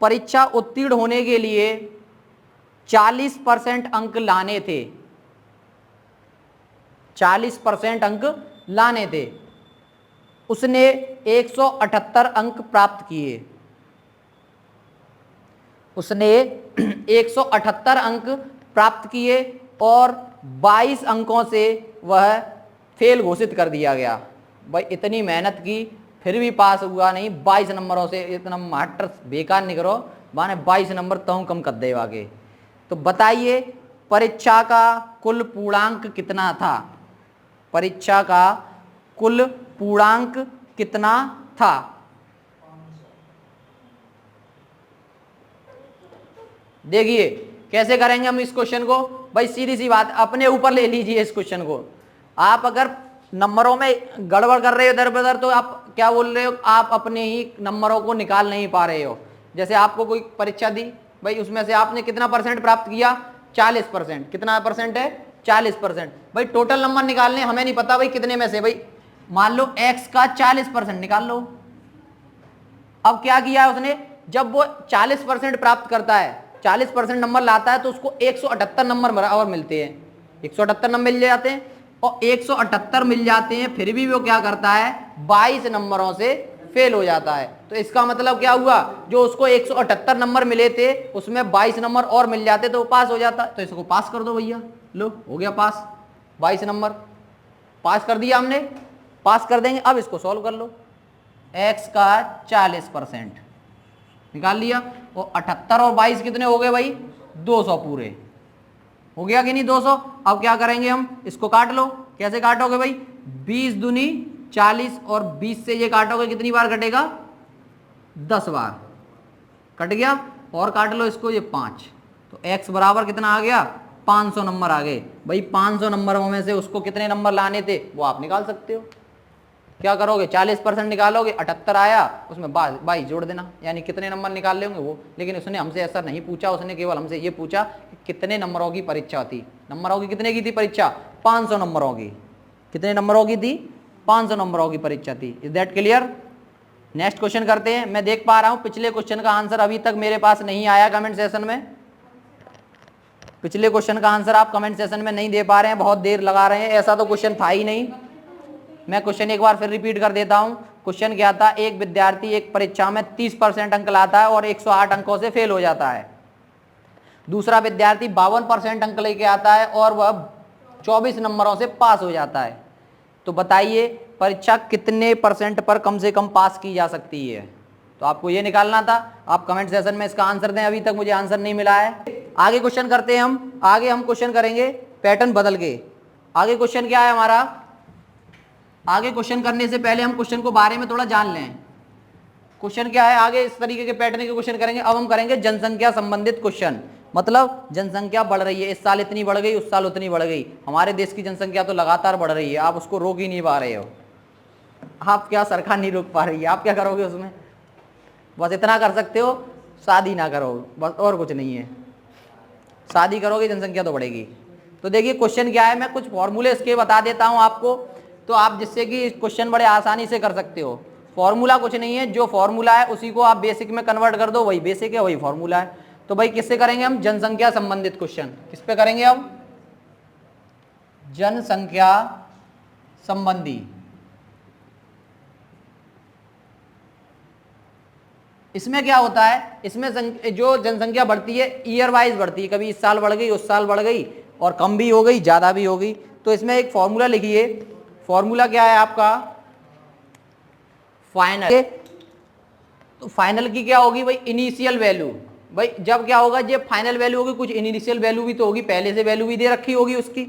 परीक्षा उत्तीर्ण होने के लिए 40% अंक लाने थे, 40% अंक लाने थे, उसने 178 अंक प्राप्त किए, उसने 178 अंक प्राप्त किए और 22 अंकों से वह फेल घोषित कर दिया गया। भाई इतनी मेहनत की फिर भी पास हुआ नहीं, 22 नंबरों से, इतना मास्टर बेकार निकलो, माने 22 नंबर तो कम कर दे वाके। तो बताइए परीक्षा का कुल पूर्णांक कितना था, परीक्षा का कुल पूर्णांक कितना था। देखिए कैसे करेंगे हम इस क्वेश्चन को, भाई सीधी सी बात, अपने ऊपर ले लीजिए इस क्वेश्चन को। आप अगर नंबरों में गड़बड़ कर रहे हो इधर उधर, तो आप क्या बोल रहे हो, आप अपने ही नंबरों को निकाल नहीं पा रहे हो। जैसे आपको कोई परीक्षा दी, भाई उसमें से आपने कितना परसेंट प्राप्त किया, 40%, कितना परसेंट है, 40%। भाई टोटल नंबर निकालने, हमें नहीं पता भाई कितने में से, भाई मान लो x का 40% निकाल लो। अब क्या किया है उसने, जब वो 40% प्राप्त करता है, 40% नंबर लाता है, तो उसको 178 नंबर और मिलते हैं, 178 नंबर मिल जाते हैं, और 178 मिल जाते हैं, फिर भी वो क्या करता है, 22 नंबरों से फेल हो जाता है। तो इसका मतलब क्या हुआ, जो उसको 178 नंबर मिले थे उसमें 22 नंबर और मिल जाते तो वो पास हो जाता। तो इसको पास कर दो भैया, लो हो गया पास, 22 नंबर पास कर दिया हमने, पास कर देंगे। अब इसको सॉल्व कर लो, x का 40% निकाल लिया, और 78 और 22 कितने हो गए भाई, 200 पूरे, हो गया कि नहीं 200। अब क्या करेंगे हम, इसको काट लो, कैसे काटोगे भाई, 20 दूनी 40 और 20 से ये काटोगे कितनी बार कटेगा, 10 बार कट गया, और काट लो इसको, ये 5, तो x बराबर कितना आ गया, 500 नंबर आ गए। भाई 500 नंबरों में से उसको कितने नंबर लाने थे वो आप निकाल सकते हो। क्या करोगे, 40% निकालोगे, 78 आया, उसमें 22 जोड़ देना, यानी कितने नंबर निकाल लेंगे वो। लेकिन उसने हमसे ऐसा नहीं पूछा, उसने केवल हमसे ये पूछा कि कितने नंबरों की परीक्षा थी। नंबरों की कितने की थी परीक्षा, 500 नंबरों की। कितने नंबरों की थी, 500 नंबरों की परीक्षा थी। Is that clear. Next question करते हैं। मैं देख पा रहा हूं पिछले क्वेश्चन का आंसर अभी तक मेरे पास नहीं आया कमेंट सेशन में, पिछले क्वेश्चन का आंसर आप कमेंट सेशन में नहीं दे पा रहे हैं, बहुत देर लगा रहे हैं, ऐसा तो क्वेश्चन था ही नहीं। मैं क्वेश्चन एक बार फिर रिपीट कर देता हूं। क्वेश्चन क्या था, एक विद्यार्थी एक परीक्षा में 30% अंक लाता है और 108 अंकों से फेल हो जाता है। दूसरा विद्यार्थी 52% अंक लेके आता है और वह 24 नंबरों से पास हो जाता है। तो बताइए परीक्षा कितने परसेंट पर कम से कम पास की जा सकती है। तो आपको ये निकालना था। आप कमेंट सेशन में इसका आंसर दें, अभी तक मुझे आंसर नहीं मिला है। आगे क्वेश्चन करते हैं हम। आगे हम क्वेश्चन करेंगे पैटर्न बदल के। आगे क्वेश्चन क्या है हमारा, आगे क्वेश्चन करने से पहले हम क्वेश्चन को बारे में थोड़ा जान लें। क्वेश्चन क्या है, आगे इस तरीके के पैटर्न के क्वेश्चन करेंगे। अब हम करेंगे जनसंख्या संबंधित क्वेश्चन, मतलब जनसंख्या बढ़ रही है, इस साल इतनी बढ़ गई, उस साल उतनी बढ़ गई। हमारे देश की जनसंख्या तो लगातार बढ़ रही है, आप उसको रोक ही नहीं पा रहे हो। आप क्या, सरकार नहीं रोक पा रही है, आप क्या करोगे उसमें, बस इतना कर सकते हो, शादी ना करो बस, और कुछ नहीं है। शादी करोगे जनसंख्या तो बढ़ेगी। तो देखिए क्वेश्चन क्या है, मैं कुछ फॉर्मूले इसके बता देता हूं आपको, तो आप जिससे कि क्वेश्चन बड़े आसानी से कर सकते हो। फॉर्मूला कुछ नहीं है, जो फॉर्मूला है उसी को आप बेसिक में कन्वर्ट कर दो, वही बेसिक है, वही फॉर्मूला है। तो भाई किससे करेंगे हम, जनसंख्या संबंधित क्वेश्चन। किस पे करेंगे हम, जनसंख्या संबंधी। इसमें क्या होता है, इसमें जो जनसंख्या बढ़ती है ईयर वाइज बढ़ती है, कभी इस साल बढ़ गई, उस साल बढ़ गई, और कम भी हो गई, ज्यादा भी हो गई। तो इसमें एक फॉर्मूला लिखिए। फॉर्मूला क्या है आपका, फाइनल। तो फाइनल की क्या होगी भाई, इनिशियल वैल्यू। भाई जब क्या होगा, जब फाइनल वैल्यू होगी, कुछ इनिशियल वैल्यू भी तो होगी, पहले से वैल्यू भी दे रखी होगी उसकी,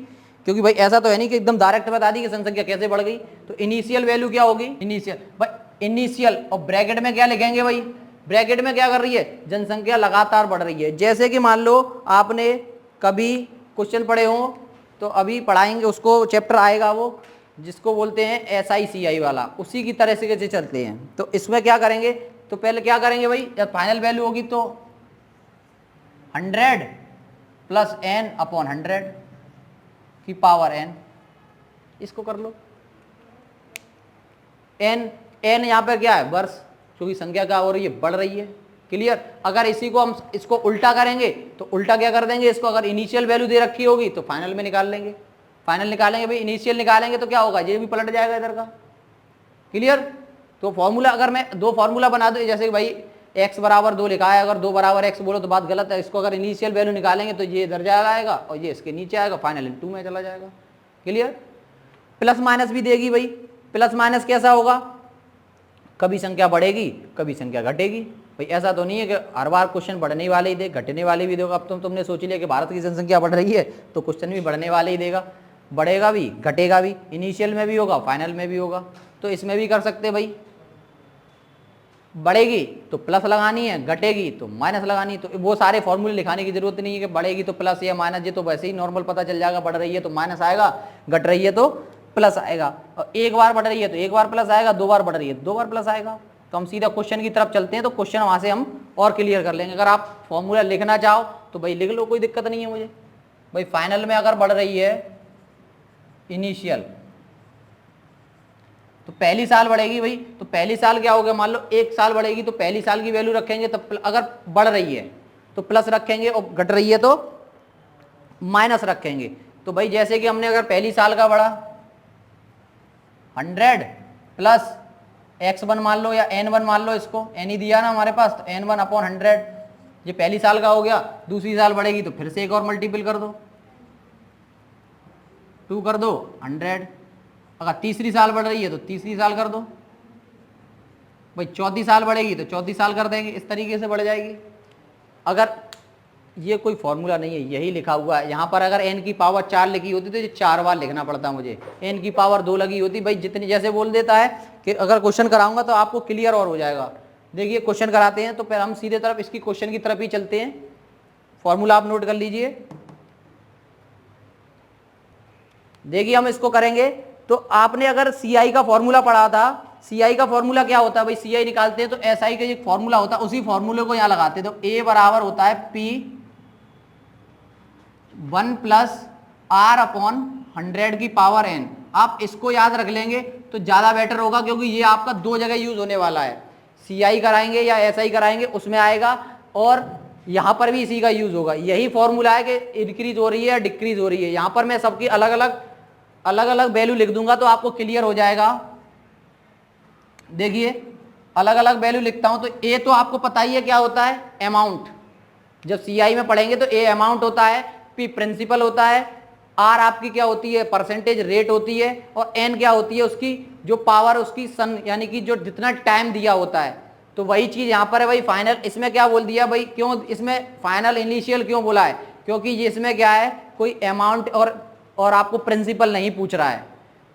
क्योंकि भाई ऐसा तो है नहीं कि एकदम डायरेक्ट बता दी कि जनसंख्या कैसे बढ़ गई। तो इनिशियल वैल्यू क्या होगी, इनिशियल, भाई इनिशियल, और ब्रैकेट में क्या लिखेंगे भाई, ब्रैकेट में क्या कर रही है, जनसंख्या लगातार बढ़ रही है। जैसे कि मान लो आपने कभी क्वेश्चन पढ़े हो, तो अभी पढ़ाएंगे उसको, चैप्टर आएगा वो जिसको बोलते हैं SICI वाला, उसी की तरह से कैसे चलते हैं। तो इसमें क्या करेंगे, तो पहले क्या करेंगे भाई, जब फाइनल वैल्यू होगी तो 100 प्लस n अपॉन 100 की पावर n, इसको कर लो। n यहाँ पर क्या है, वर्ष, क्योंकि संख्या क्या हो रही है, बढ़ रही है। क्लियर। अगर इसी को हम इसको उल्टा करेंगे तो उल्टा क्या कर देंगे, इसको अगर इनिशियल वैल्यू दे रखी होगी तो फाइनल में निकाल लेंगे। फाइनल निकालेंगे भाई, इनिशियल निकालेंगे तो क्या होगा, ये भी पलट जाएगा इधर का। क्लियर। तो फॉर्मूला अगर मैं दो फॉर्मूला बना दूं, जैसे कि भाई x बराबर 2 लिखा है, अगर 2 बराबर x बोलो तो बात गलत है। इसको अगर इनिशियल वैल्यू निकालेंगे तो ये इधर जाएगा और ये इसके नीचे आएगा, फाइनल इन 2 में चला जाएगा। क्लियर। प्लस माइनस भी देगी भाई। प्लस माइनस कैसा होगा, कभी संख्या बढ़ेगी कभी संख्या घटेगी। भाई ऐसा तो नहीं है कि हर बार क्वेश्चन बढ़ने वाले ही दे, घटने वाले भी देगा। अब तुमने सोच लिया कि भारत की जनसंख्या बढ़ रही है तो क्वेश्चन भी बढ़ने वाले ही देगा, बढ़ेगा भी घटेगा भी, इनिशियल में भी होगा फाइनल में भी होगा। तो इसमें भी कर सकते भाई, बढ़ेगी तो प्लस लगानी है, घटेगी तो माइनस लगानी है। तो वो सारे फॉर्मूले लिखाने की जरूरत नहीं है कि बढ़ेगी तो प्लस या माइनस, ये तो वैसे ही नॉर्मल पता चल जाएगा। बढ़ रही है तो माइनस आएगा, घट रही है तो प्लस आएगा। और एक बार बढ़ रही है तो एक बार प्लस आएगा, 2 बार बढ़ रही है तो 2 बार प्लस आएगा। तो हम सीधा क्वेश्चन की तरफ चलते हैं, तो क्वेश्चन वहां से हम और क्लियर कर लेंगे। अगर आप फॉर्मूला लिखना चाहो तो भाई लिख लो, कोई दिक्कत नहीं है मुझे। भाई फाइनल में अगर बढ़ रही है इनिशियल तो पहली साल बढ़ेगी भाई, तो पहली साल क्या हो गया, मान लो 1 साल बढ़ेगी तो पहली साल की वैल्यू रखेंगे, तब अगर बढ़ रही है तो प्लस रखेंगे और घट रही है तो माइनस रखेंगे। तो भाई जैसे कि हमने अगर पहली साल का बढ़ा 100 प्लस x1 मान लो या n1 मान लो, इसको n ही दिया ना हमारे पास, तो n1 अपॉन 100, ये पहली साल का हो गया। दूसरी साल बढ़ेगी तो फिर से एक और मल्टीपल कर दो, 2 कर दो 100। अगर तीसरी साल बढ़ रही है तो तीसरी साल कर दो भाई, चौथी साल बढ़ेगी तो चौथी साल कर देंगे, इस तरीके से बढ़ जाएगी। अगर ये कोई फॉर्मूला नहीं है, यही लिखा हुआ है यहाँ पर। अगर n की पावर 4 लिखी होती तो ये 4 बार लिखना पड़ता मुझे, n की पावर 2 लगी होती भाई, जितनी जैसे बोल देता है कि अगर क्वेश्चन कराऊंगा तो आपको क्लियर और हो जाएगा। देखिए क्वेश्चन कराते हैं तो फिर हम सीधे तरफ इसकी क्वेश्चन की तरफ ही चलते हैं। फॉर्मूला आप नोट कर लीजिए। देखिए हम इसको करेंगे तो आपने अगर CI का फॉर्मूला पढ़ा था, CI का फॉर्मूला क्या होता है भाई, CI निकालते हैं तो SI का एक फॉर्मूला होता है, उसी फॉर्मूले को यहां लगाते हैं। तो A बराबर होता है P1 प्लस R अपॉन 100 की पावर n। आप इसको याद रख लेंगे तो ज्यादा बेटर होगा, क्योंकि ये आपका 2 जगह यूज होने वाला है। CI कराएंगे या SI कराएंगे उसमें आएगा, और यहां पर भी इसी का यूज होगा। यही फॉर्मूला है कि इंक्रीज हो रही है या डिक्रीज हो रही है। यहां पर मैं सबकी अलग अलग वैल्यू लिख दूंगा तो आपको क्लियर हो जाएगा। देखिए अलग अलग वैल्यू लिखता हूं तो ए तो आपको पता ही है क्या होता है, अमाउंट। जब CI में पढ़ेंगे तो ए अमाउंट होता है, P प्रिंसिपल होता है, R आपकी क्या होती है, परसेंटेज रेट होती है, और N क्या होती है, उसकी जो पावर, उसकी सन, यानी कि जो जितना टाइम दिया होता है। तो वही चीज यहां पर है भाई फाइनल। इसमें क्या बोल दिया भाई, क्यों इसमें फाइनल इनिशियल क्यों बोला है, क्योंकि ये इसमें क्या है, कोई अमाउंट और आपको प्रिंसिपल नहीं पूछ रहा है,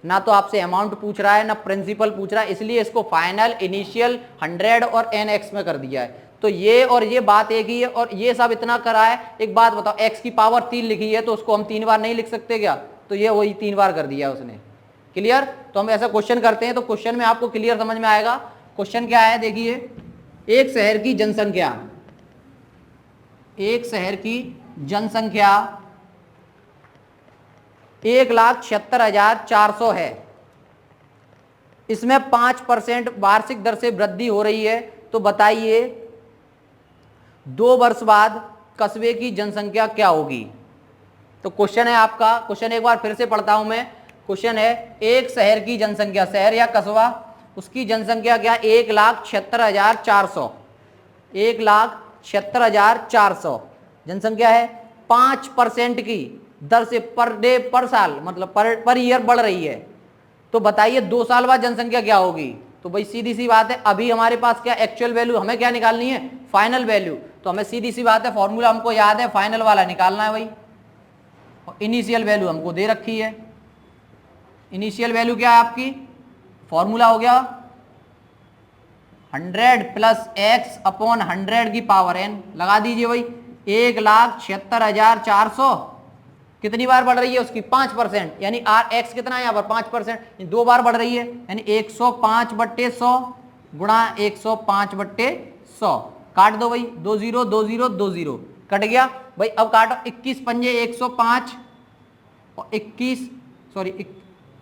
ना तो आपसे अमाउंट पूछ रहा है ना प्रिंसिपल पूछ रहा है, इसलिए इसको फाइनल इनिशियल 100 और nx में कर दिया है। तो ये और ये बात एक ही है, और ये सब इतना करा है। एक बात बताओ, x की पावर 3 लिखी है तो उसको हम 3 बार नहीं लिख सकते क्या, तो ये वही 3 बार कर दिया उसने। क्लियर। तो हम ऐसा क्वेश्चन करते हैं तो क्वेश्चन में आपको क्लियर समझ में आएगा। क्वेश्चन क्या है, देखिए एक शहर की जनसंख्या, एक शहर की जनसंख्या 1,76,400 है। इसमें 5% वार्षिक दर से वृद्धि हो रही है। तो बताइए 2 वर्ष बाद कस्बे की जनसंख्या क्या होगी। तो क्वेश्चन है आपका, क्वेश्चन एक बार फिर से पढ़ता हूं मैं। क्वेश्चन है एक शहर की जनसंख्या, शहर या कस्बा, उसकी जनसंख्या क्या, 1,76,400, 1,76,400 जनसंख्या है। 5% की दर से पर डे पर साल, मतलब पर ईयर बढ़ रही है। तो बताइए 2 साल बाद जनसंख्या क्या होगी। तो भाई सीधी सी बात है, अभी हमारे पास क्या एक्चुअल वैल्यू, हमें क्या निकालनी है, फाइनल वैल्यू। तो हमें सीधी सी बात है, फॉर्मूला हमको याद है, फाइनल वाला निकालना है भाई। और इनिशियल वैल्यू हमको दे रखी है। इनिशियल वैल्यू क्या है आपकी, फॉर्मूला हो गया 100 प्लस x अपॉन 100 की पावर n। लगा दीजिए भाई, 1,76,400 कितनी बार बढ़ रही है उसकी, 5%, यानी x कितना है यहाँ पर 5%, 2 बार बढ़ रही है, यानी 105/100 गुणा 105/100। काट दो भाई, 2 0 2 0 2 0, कट गया भाई। अब काटो 21 पंजे 105 और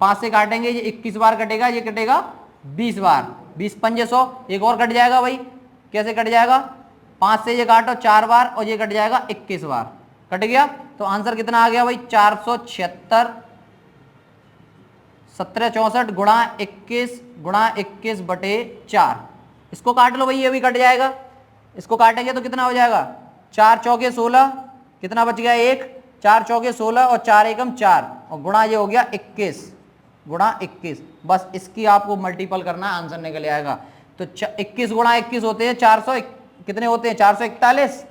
5 से काटेंगे, ये 21 बार कटेगा, ये कटेगा 20 बार, 20 पंजे 100, एक और कट जाएगा भाई। कैसे कट जाएगा? 5 से ये काटो 4 बार और ये कट जाएगा 21 बार, कट गया। तो आंसर कितना आ गया भाई? 476 1764 गुणा 21 बटे 4। इसको काट लो भाई, ये भी कट जाएगा। इसको काटेंगे तो कितना हो जाएगा? 4 चौके 16, कितना बच गया? 1, 4 चौके 16 और 4 एकम 4 और गुणा ये हो गया 21 गुणा 21। बस इसकी आपको मल्टीपल करना, आंसर निकल आएगा। तो 21 गुणा 21 होते हैं 400, कितने होते हैं? 441।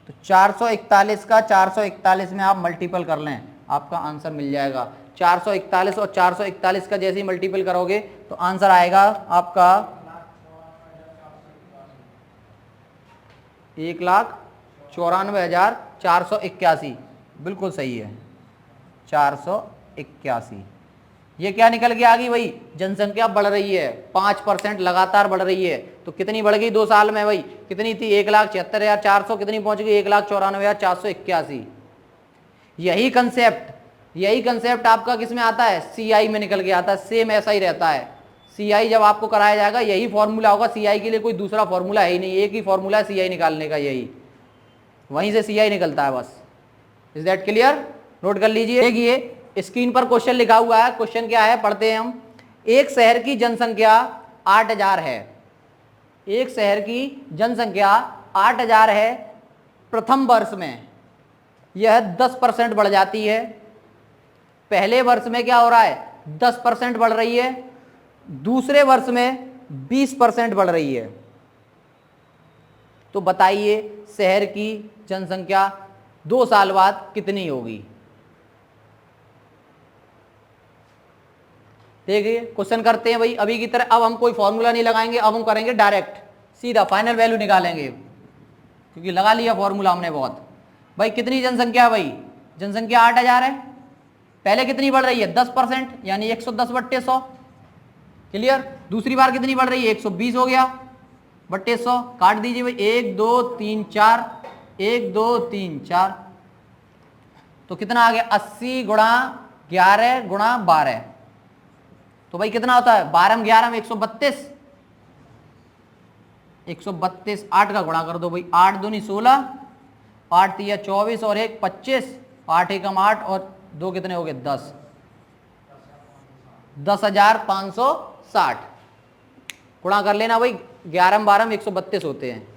तो 441 का 441 में आप मल्टीपल कर लें, आपका आंसर मिल जाएगा। 441 और 441 का जैसे ही मल्टीपल करोगे तो आंसर आएगा आपका 1,94,481। बिल्कुल सही है, 481। ये क्या निकल के आ गई भाई? जनसंख्या बढ़ रही है, 5% लगातार बढ़ रही है। तो कितनी बढ़ गई 2 साल में भाई? कितनी थी? 1,76,400, कितनी पहुंच गई? 1,94,481। यही कंसेप्ट आपका किस में आता है? CI में निकल के आता है। सेम ऐसा ही रहता है। CI जब आपको कराया जाएगा यही फॉर्मूला होगा। CI के लिए कोई दूसरा फॉर्मूला है ही नहीं, एक ही फॉर्मूला है CI निकालने का, यही वहीं से CI निकलता है बस। Is that clear? नोट कर लीजिए। देखिए स्क्रीन पर क्वेश्चन लिखा हुआ है। क्वेश्चन क्या है पढ़ते हैं हम। एक शहर की जनसंख्या 8000 है। एक शहर की जनसंख्या 8000 है। प्रथम वर्ष में यह 10% बढ़ जाती है। पहले वर्ष में क्या हो रहा है? 10% बढ़ रही है। दूसरे वर्ष में 20% बढ़ रही है। तो बताइए शहर की जनसंख्या 2 साल बाद कितनी होगी? देखिए क्वेश्चन करते हैं भाई अभी की तरह। अब हम कोई फॉर्मूला नहीं लगाएंगे, अब हम करेंगे डायरेक्ट, सीधा फाइनल वैल्यू निकालेंगे, क्योंकि लगा लिया फॉर्मूला हमने बहुत। भाई कितनी जनसंख्या है भाई? जनसंख्या 8000 है। पहले कितनी बढ़ रही है? 10%, यानी 110 बट्टे 100। क्लियर? दूसरी बार कितनी बढ़ रही है? 120 हो गया बट्टे 100। काट दीजिए भाई, 1 2 3 4, 1 2 3 4। तो कितना आ गया? 80 गुणा 11 गुणा 12। तो भाई कितना होता है? 12 में 11 में 132। 132, 8 का गुणा कर दो भाई। 8 दूनी 16, 8 तिया 24 और 1 25, 8 एकम 8 और 2 कितने हो गए? 10। 10,560 गुणा कर लेना भाई। 11 में 12 में 132 होते हैं,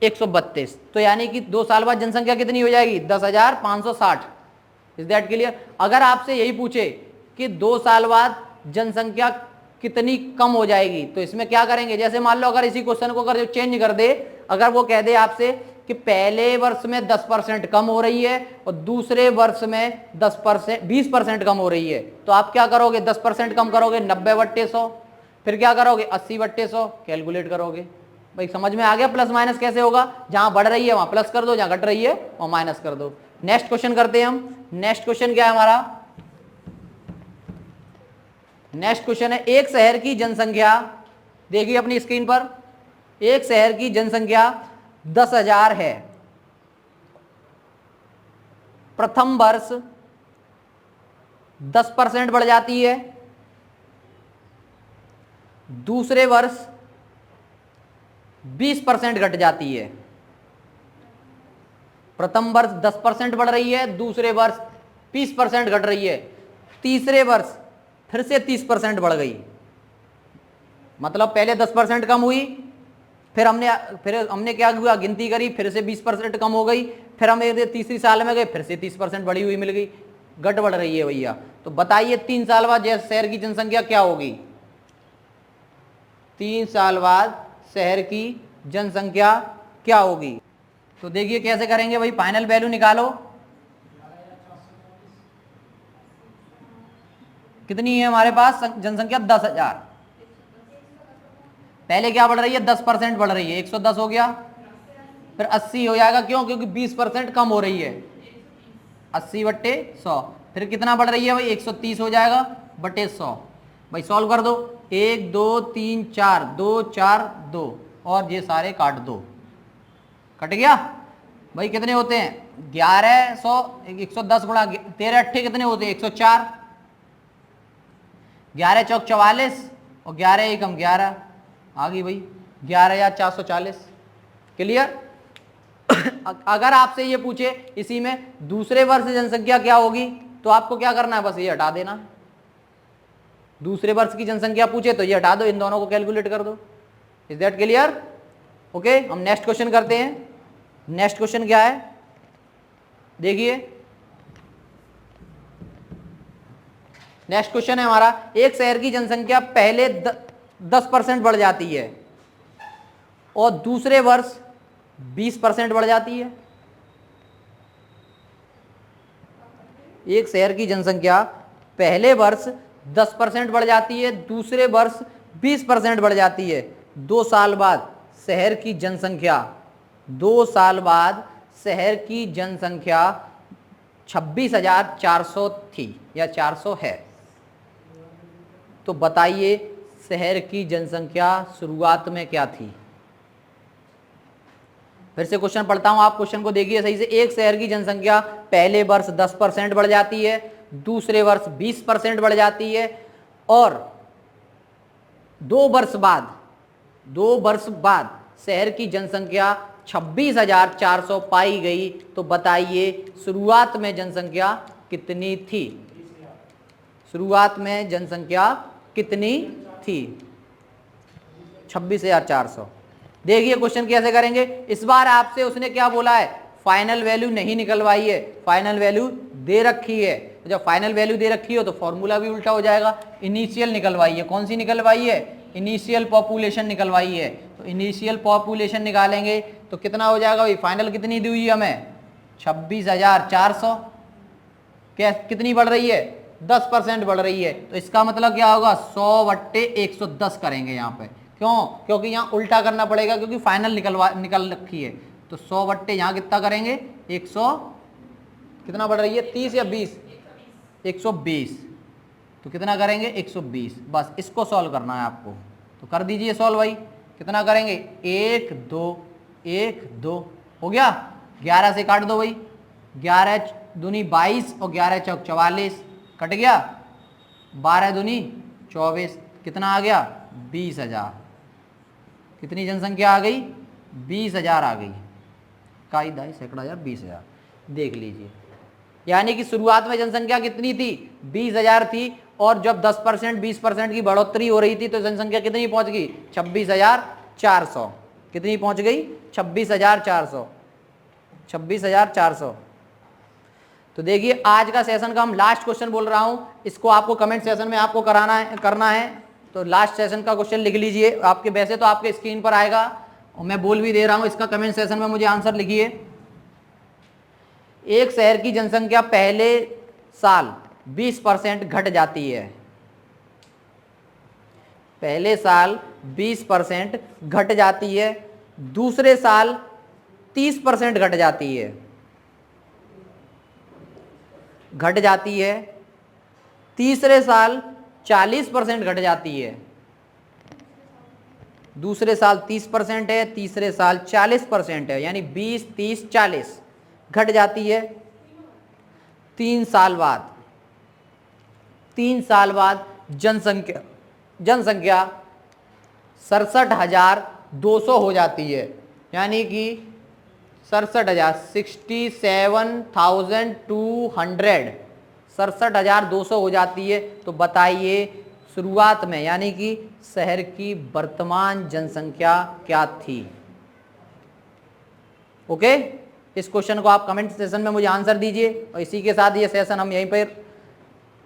132। तो यानी कि 2 साल बाद जनसंख्या कितनी हो जाएगी? 10,560। Is that clear? अगर आपसे यही पूछे कि 2 साल बाद जनसंख्या कितनी कम हो जाएगी, तो इसमें क्या करेंगे? जैसे मान लो अगर इसी क्वेश्चन को अगर चेंज कर दे, अगर वो कह दे आपसे कि पहले वर्ष में 10% कम हो रही है और दूसरे वर्ष में 20% कम हो रही है, तो आप क्या करोगे? 10% कम करोगे 90 बट्टे 100, फिर क्या करोगे? 80 बट्टे 100 कैलकुलेट करोगे। भाई समझ में आ गया प्लस माइनस कैसे होगा? जहां बढ़ रही है वहां प्लस कर दो, जहां घट रही है वहां माइनस कर दो। नेक्स्ट क्वेश्चन करते हैं हम। नेक्स्ट क्वेश्चन क्या है हमारा? नेक्स्ट क्वेश्चन है एक शहर की जनसंख्या, देखिए अपनी स्क्रीन पर, एक शहर की जनसंख्या 10,000 है। प्रथम वर्ष 10% बढ़ जाती है। दूसरे वर्ष 20% घट जाती है। प्रथम वर्ष 10% बढ़ रही है, दूसरे वर्ष 20% घट रही है, तीसरे वर्ष फिर से 30% बढ़ गई। मतलब पहले 10% कम हुई, फिर हमने क्या हुआ? गिनती करी, फिर से 20% कम हो गई, फिर हम तीसरी साल में गए, फिर से 30% बढ़ी हुई मिल गई। घट बढ़ रही है भैया। तो बताइए 3 साल बाद शहर की जनसंख्या क्या होगी? 3 साल बाद शहर की जनसंख्या क्या होगी? तो देखिए कैसे करेंगे भाई, फाइनल वैल्यू निकालो। कितनी है हमारे पास जनसंख्या? 10,000। पहले क्या बढ़ रही है? 10% बढ़ रही है, 110 हो गया, फिर 80 हो जाएगा। क्यों? क्योंकि 20% कम हो रही है। 80 बट्टे 100, फिर कितना बढ़ रही है भाई? 130 हो जाएगा बट्टे 100। भाई सॉल्व कर दो। 1 2 3 4, 2 4 2 और ये सारे काट दो। कट गया भाई, कितने होते हैं 1100, 110 गुणा 13 अट्ठे कितने होते हैं 104, 11 चौक 44 और 11 एकम 11 आ गई भाई 11,440। क्लियर। अगर आपसे ये पूछे इसी में दूसरे वर्ष जनसंख्या क्या होगी तो आपको क्या करना है, बस ये हटा देना। दूसरे वर्ष की जनसंख्या पूछे तो ये हटा दो, इन दोनों को कैलकुलेट कर दो। Is that clear? ओके, हम नेक्स्ट क्वेश्चन करते हैं। नेक्स्ट क्वेश्चन क्या है देखिए, नेक्स्ट क्वेश्चन है हमारा, एक शहर की जनसंख्या पहले 10% बढ़ जाती है और दूसरे वर्ष 20% बढ़ जाती है। एक शहर की जनसंख्या पहले वर्ष 10% बढ़ जाती है, दूसरे वर्ष 20% बढ़ जाती है। 2 साल बाद शहर की जनसंख्या 2 साल बाद शहर की जनसंख्या 26,400 थी या 400 है। तो बताइए शहर की जनसंख्या शुरुआत में क्या थी। फिर से क्वेश्चन पढ़ता हूं, आप क्वेश्चन को देखिए सही से। एक शहर की जनसंख्या पहले वर्ष 10% बढ़ जाती है, दूसरे वर्ष 20% बढ़ जाती है और 2 वर्ष बाद शहर की जनसंख्या 26,400 पाई गई। तो बताइए शुरुआत में जनसंख्या कितनी थी। शुरुआत में जनसंख्या कितनी थी 26,400। देखिए क्वेश्चन कैसे करेंगे। इस बार आपसे उसने क्या बोला है, फाइनल वैल्यू नहीं निकलवाई है, फाइनल वैल्यू दे रखी है। तो जब फाइनल वैल्यू दे रखी हो तो फॉर्मूला भी उल्टा हो जाएगा। इनिशियल निकलवाई है, कौन सी निकलवाई है, इनिशियल पॉपुलेशन निकलवाई है। तो इनिशियल पॉपुलेशन निकालेंगे तो कितना हो जाएगा भाई, फाइनल कितनी दी हुई है हमें 26,400। क्या कितनी बढ़ रही है 10% बढ़ रही है। तो इसका मतलब क्या होगा 100/110 करेंगे यहाँ पे। क्यों, क्योंकि यहाँ उल्टा करना पड़ेगा क्योंकि फाइनल निकल रखी है। तो 100 यहाँ कितना करेंगे 100, कितना बढ़ रही है 30 या 20, 120। तो कितना करेंगे 120। बस इसको सॉल्व करना है आपको, तो कर दीजिए सॉल्व भाई। कितना करेंगे 1 2 1 2 हो गया। 11 से काट दो भाई, 11 दूनी 22 और 11 चौक 44 कट गया। 12 दूनी 24 कितना आ गया 20,000। कितनी जनसंख्या आ गई 20,000 आ गई। काई दाई सैकड़ा हजार 20,000 देख लीजिए। यानी कि शुरुआत में जनसंख्या कितनी थी 20,000 थी और जब 10% 20% की बढ़ोतरी हो रही थी तो जनसंख्या कितनी पहुंच गई 26,400। कितनी पहुंच गई 26,400। 26,400। तो देखिए आज का सेशन का हम लास्ट क्वेश्चन बोल रहा हूं, इसको आपको कमेंट सेशन में आपको करना है। तो लास्ट सेशन का क्वेश्चन लिख लीजिए। आपके वैसे तो आपके स्क्रीन पर आएगा और मैं बोल भी दे रहा हूं, इसका कमेंट सेशन में मुझे आंसर लिखिए। एक शहर की जनसंख्या पहले साल 20% घट जाती है। पहले साल 20% घट जाती है, दूसरे साल 30% घट जाती है। घट जाती है, तीसरे साल 40% घट जाती है। दूसरे साल 30% है, तीसरे साल 40% है, यानी 20 30 40 घट जाती है। 3 साल बाद जनसंख्या 67,200 हो जाती है, यानी कि 67,200 67,200 हो जाती है। तो बताइए शुरुआत में यानी कि शहर की वर्तमान जनसंख्या क्या थी। ओके, इस क्वेश्चन को आप कमेंट सेशन में मुझे आंसर दीजिए। और इसी के साथ ये सेशन हम यहीं पर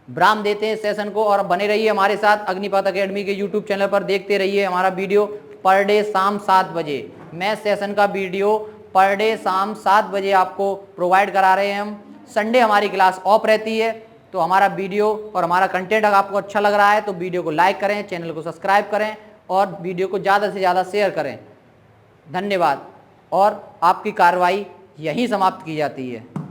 विराम देते हैं सेशन को। और बने रहिए हमारे साथ अग्निपथ एकेडमी के यूट्यूब चैनल पर, देखते रहिए हमारा वीडियो पर डे शाम 7 बजे। मैथ सेशन का वीडियो पर डे शाम 7 बजे आपको प्रोवाइड करा रहे हैं हम। संडे हमारी क्लास ऑफ रहती है। तो हमारा वीडियो और हमारा कंटेंट अगर आपको अच्छा लग रहा है तो वीडियो को लाइक करें, चैनल को सब्सक्राइब करें और वीडियो को ज़्यादा से ज़्यादा शेयर करें। धन्यवाद। और आपकी कार्रवाई यहीं समाप्त की जाती है।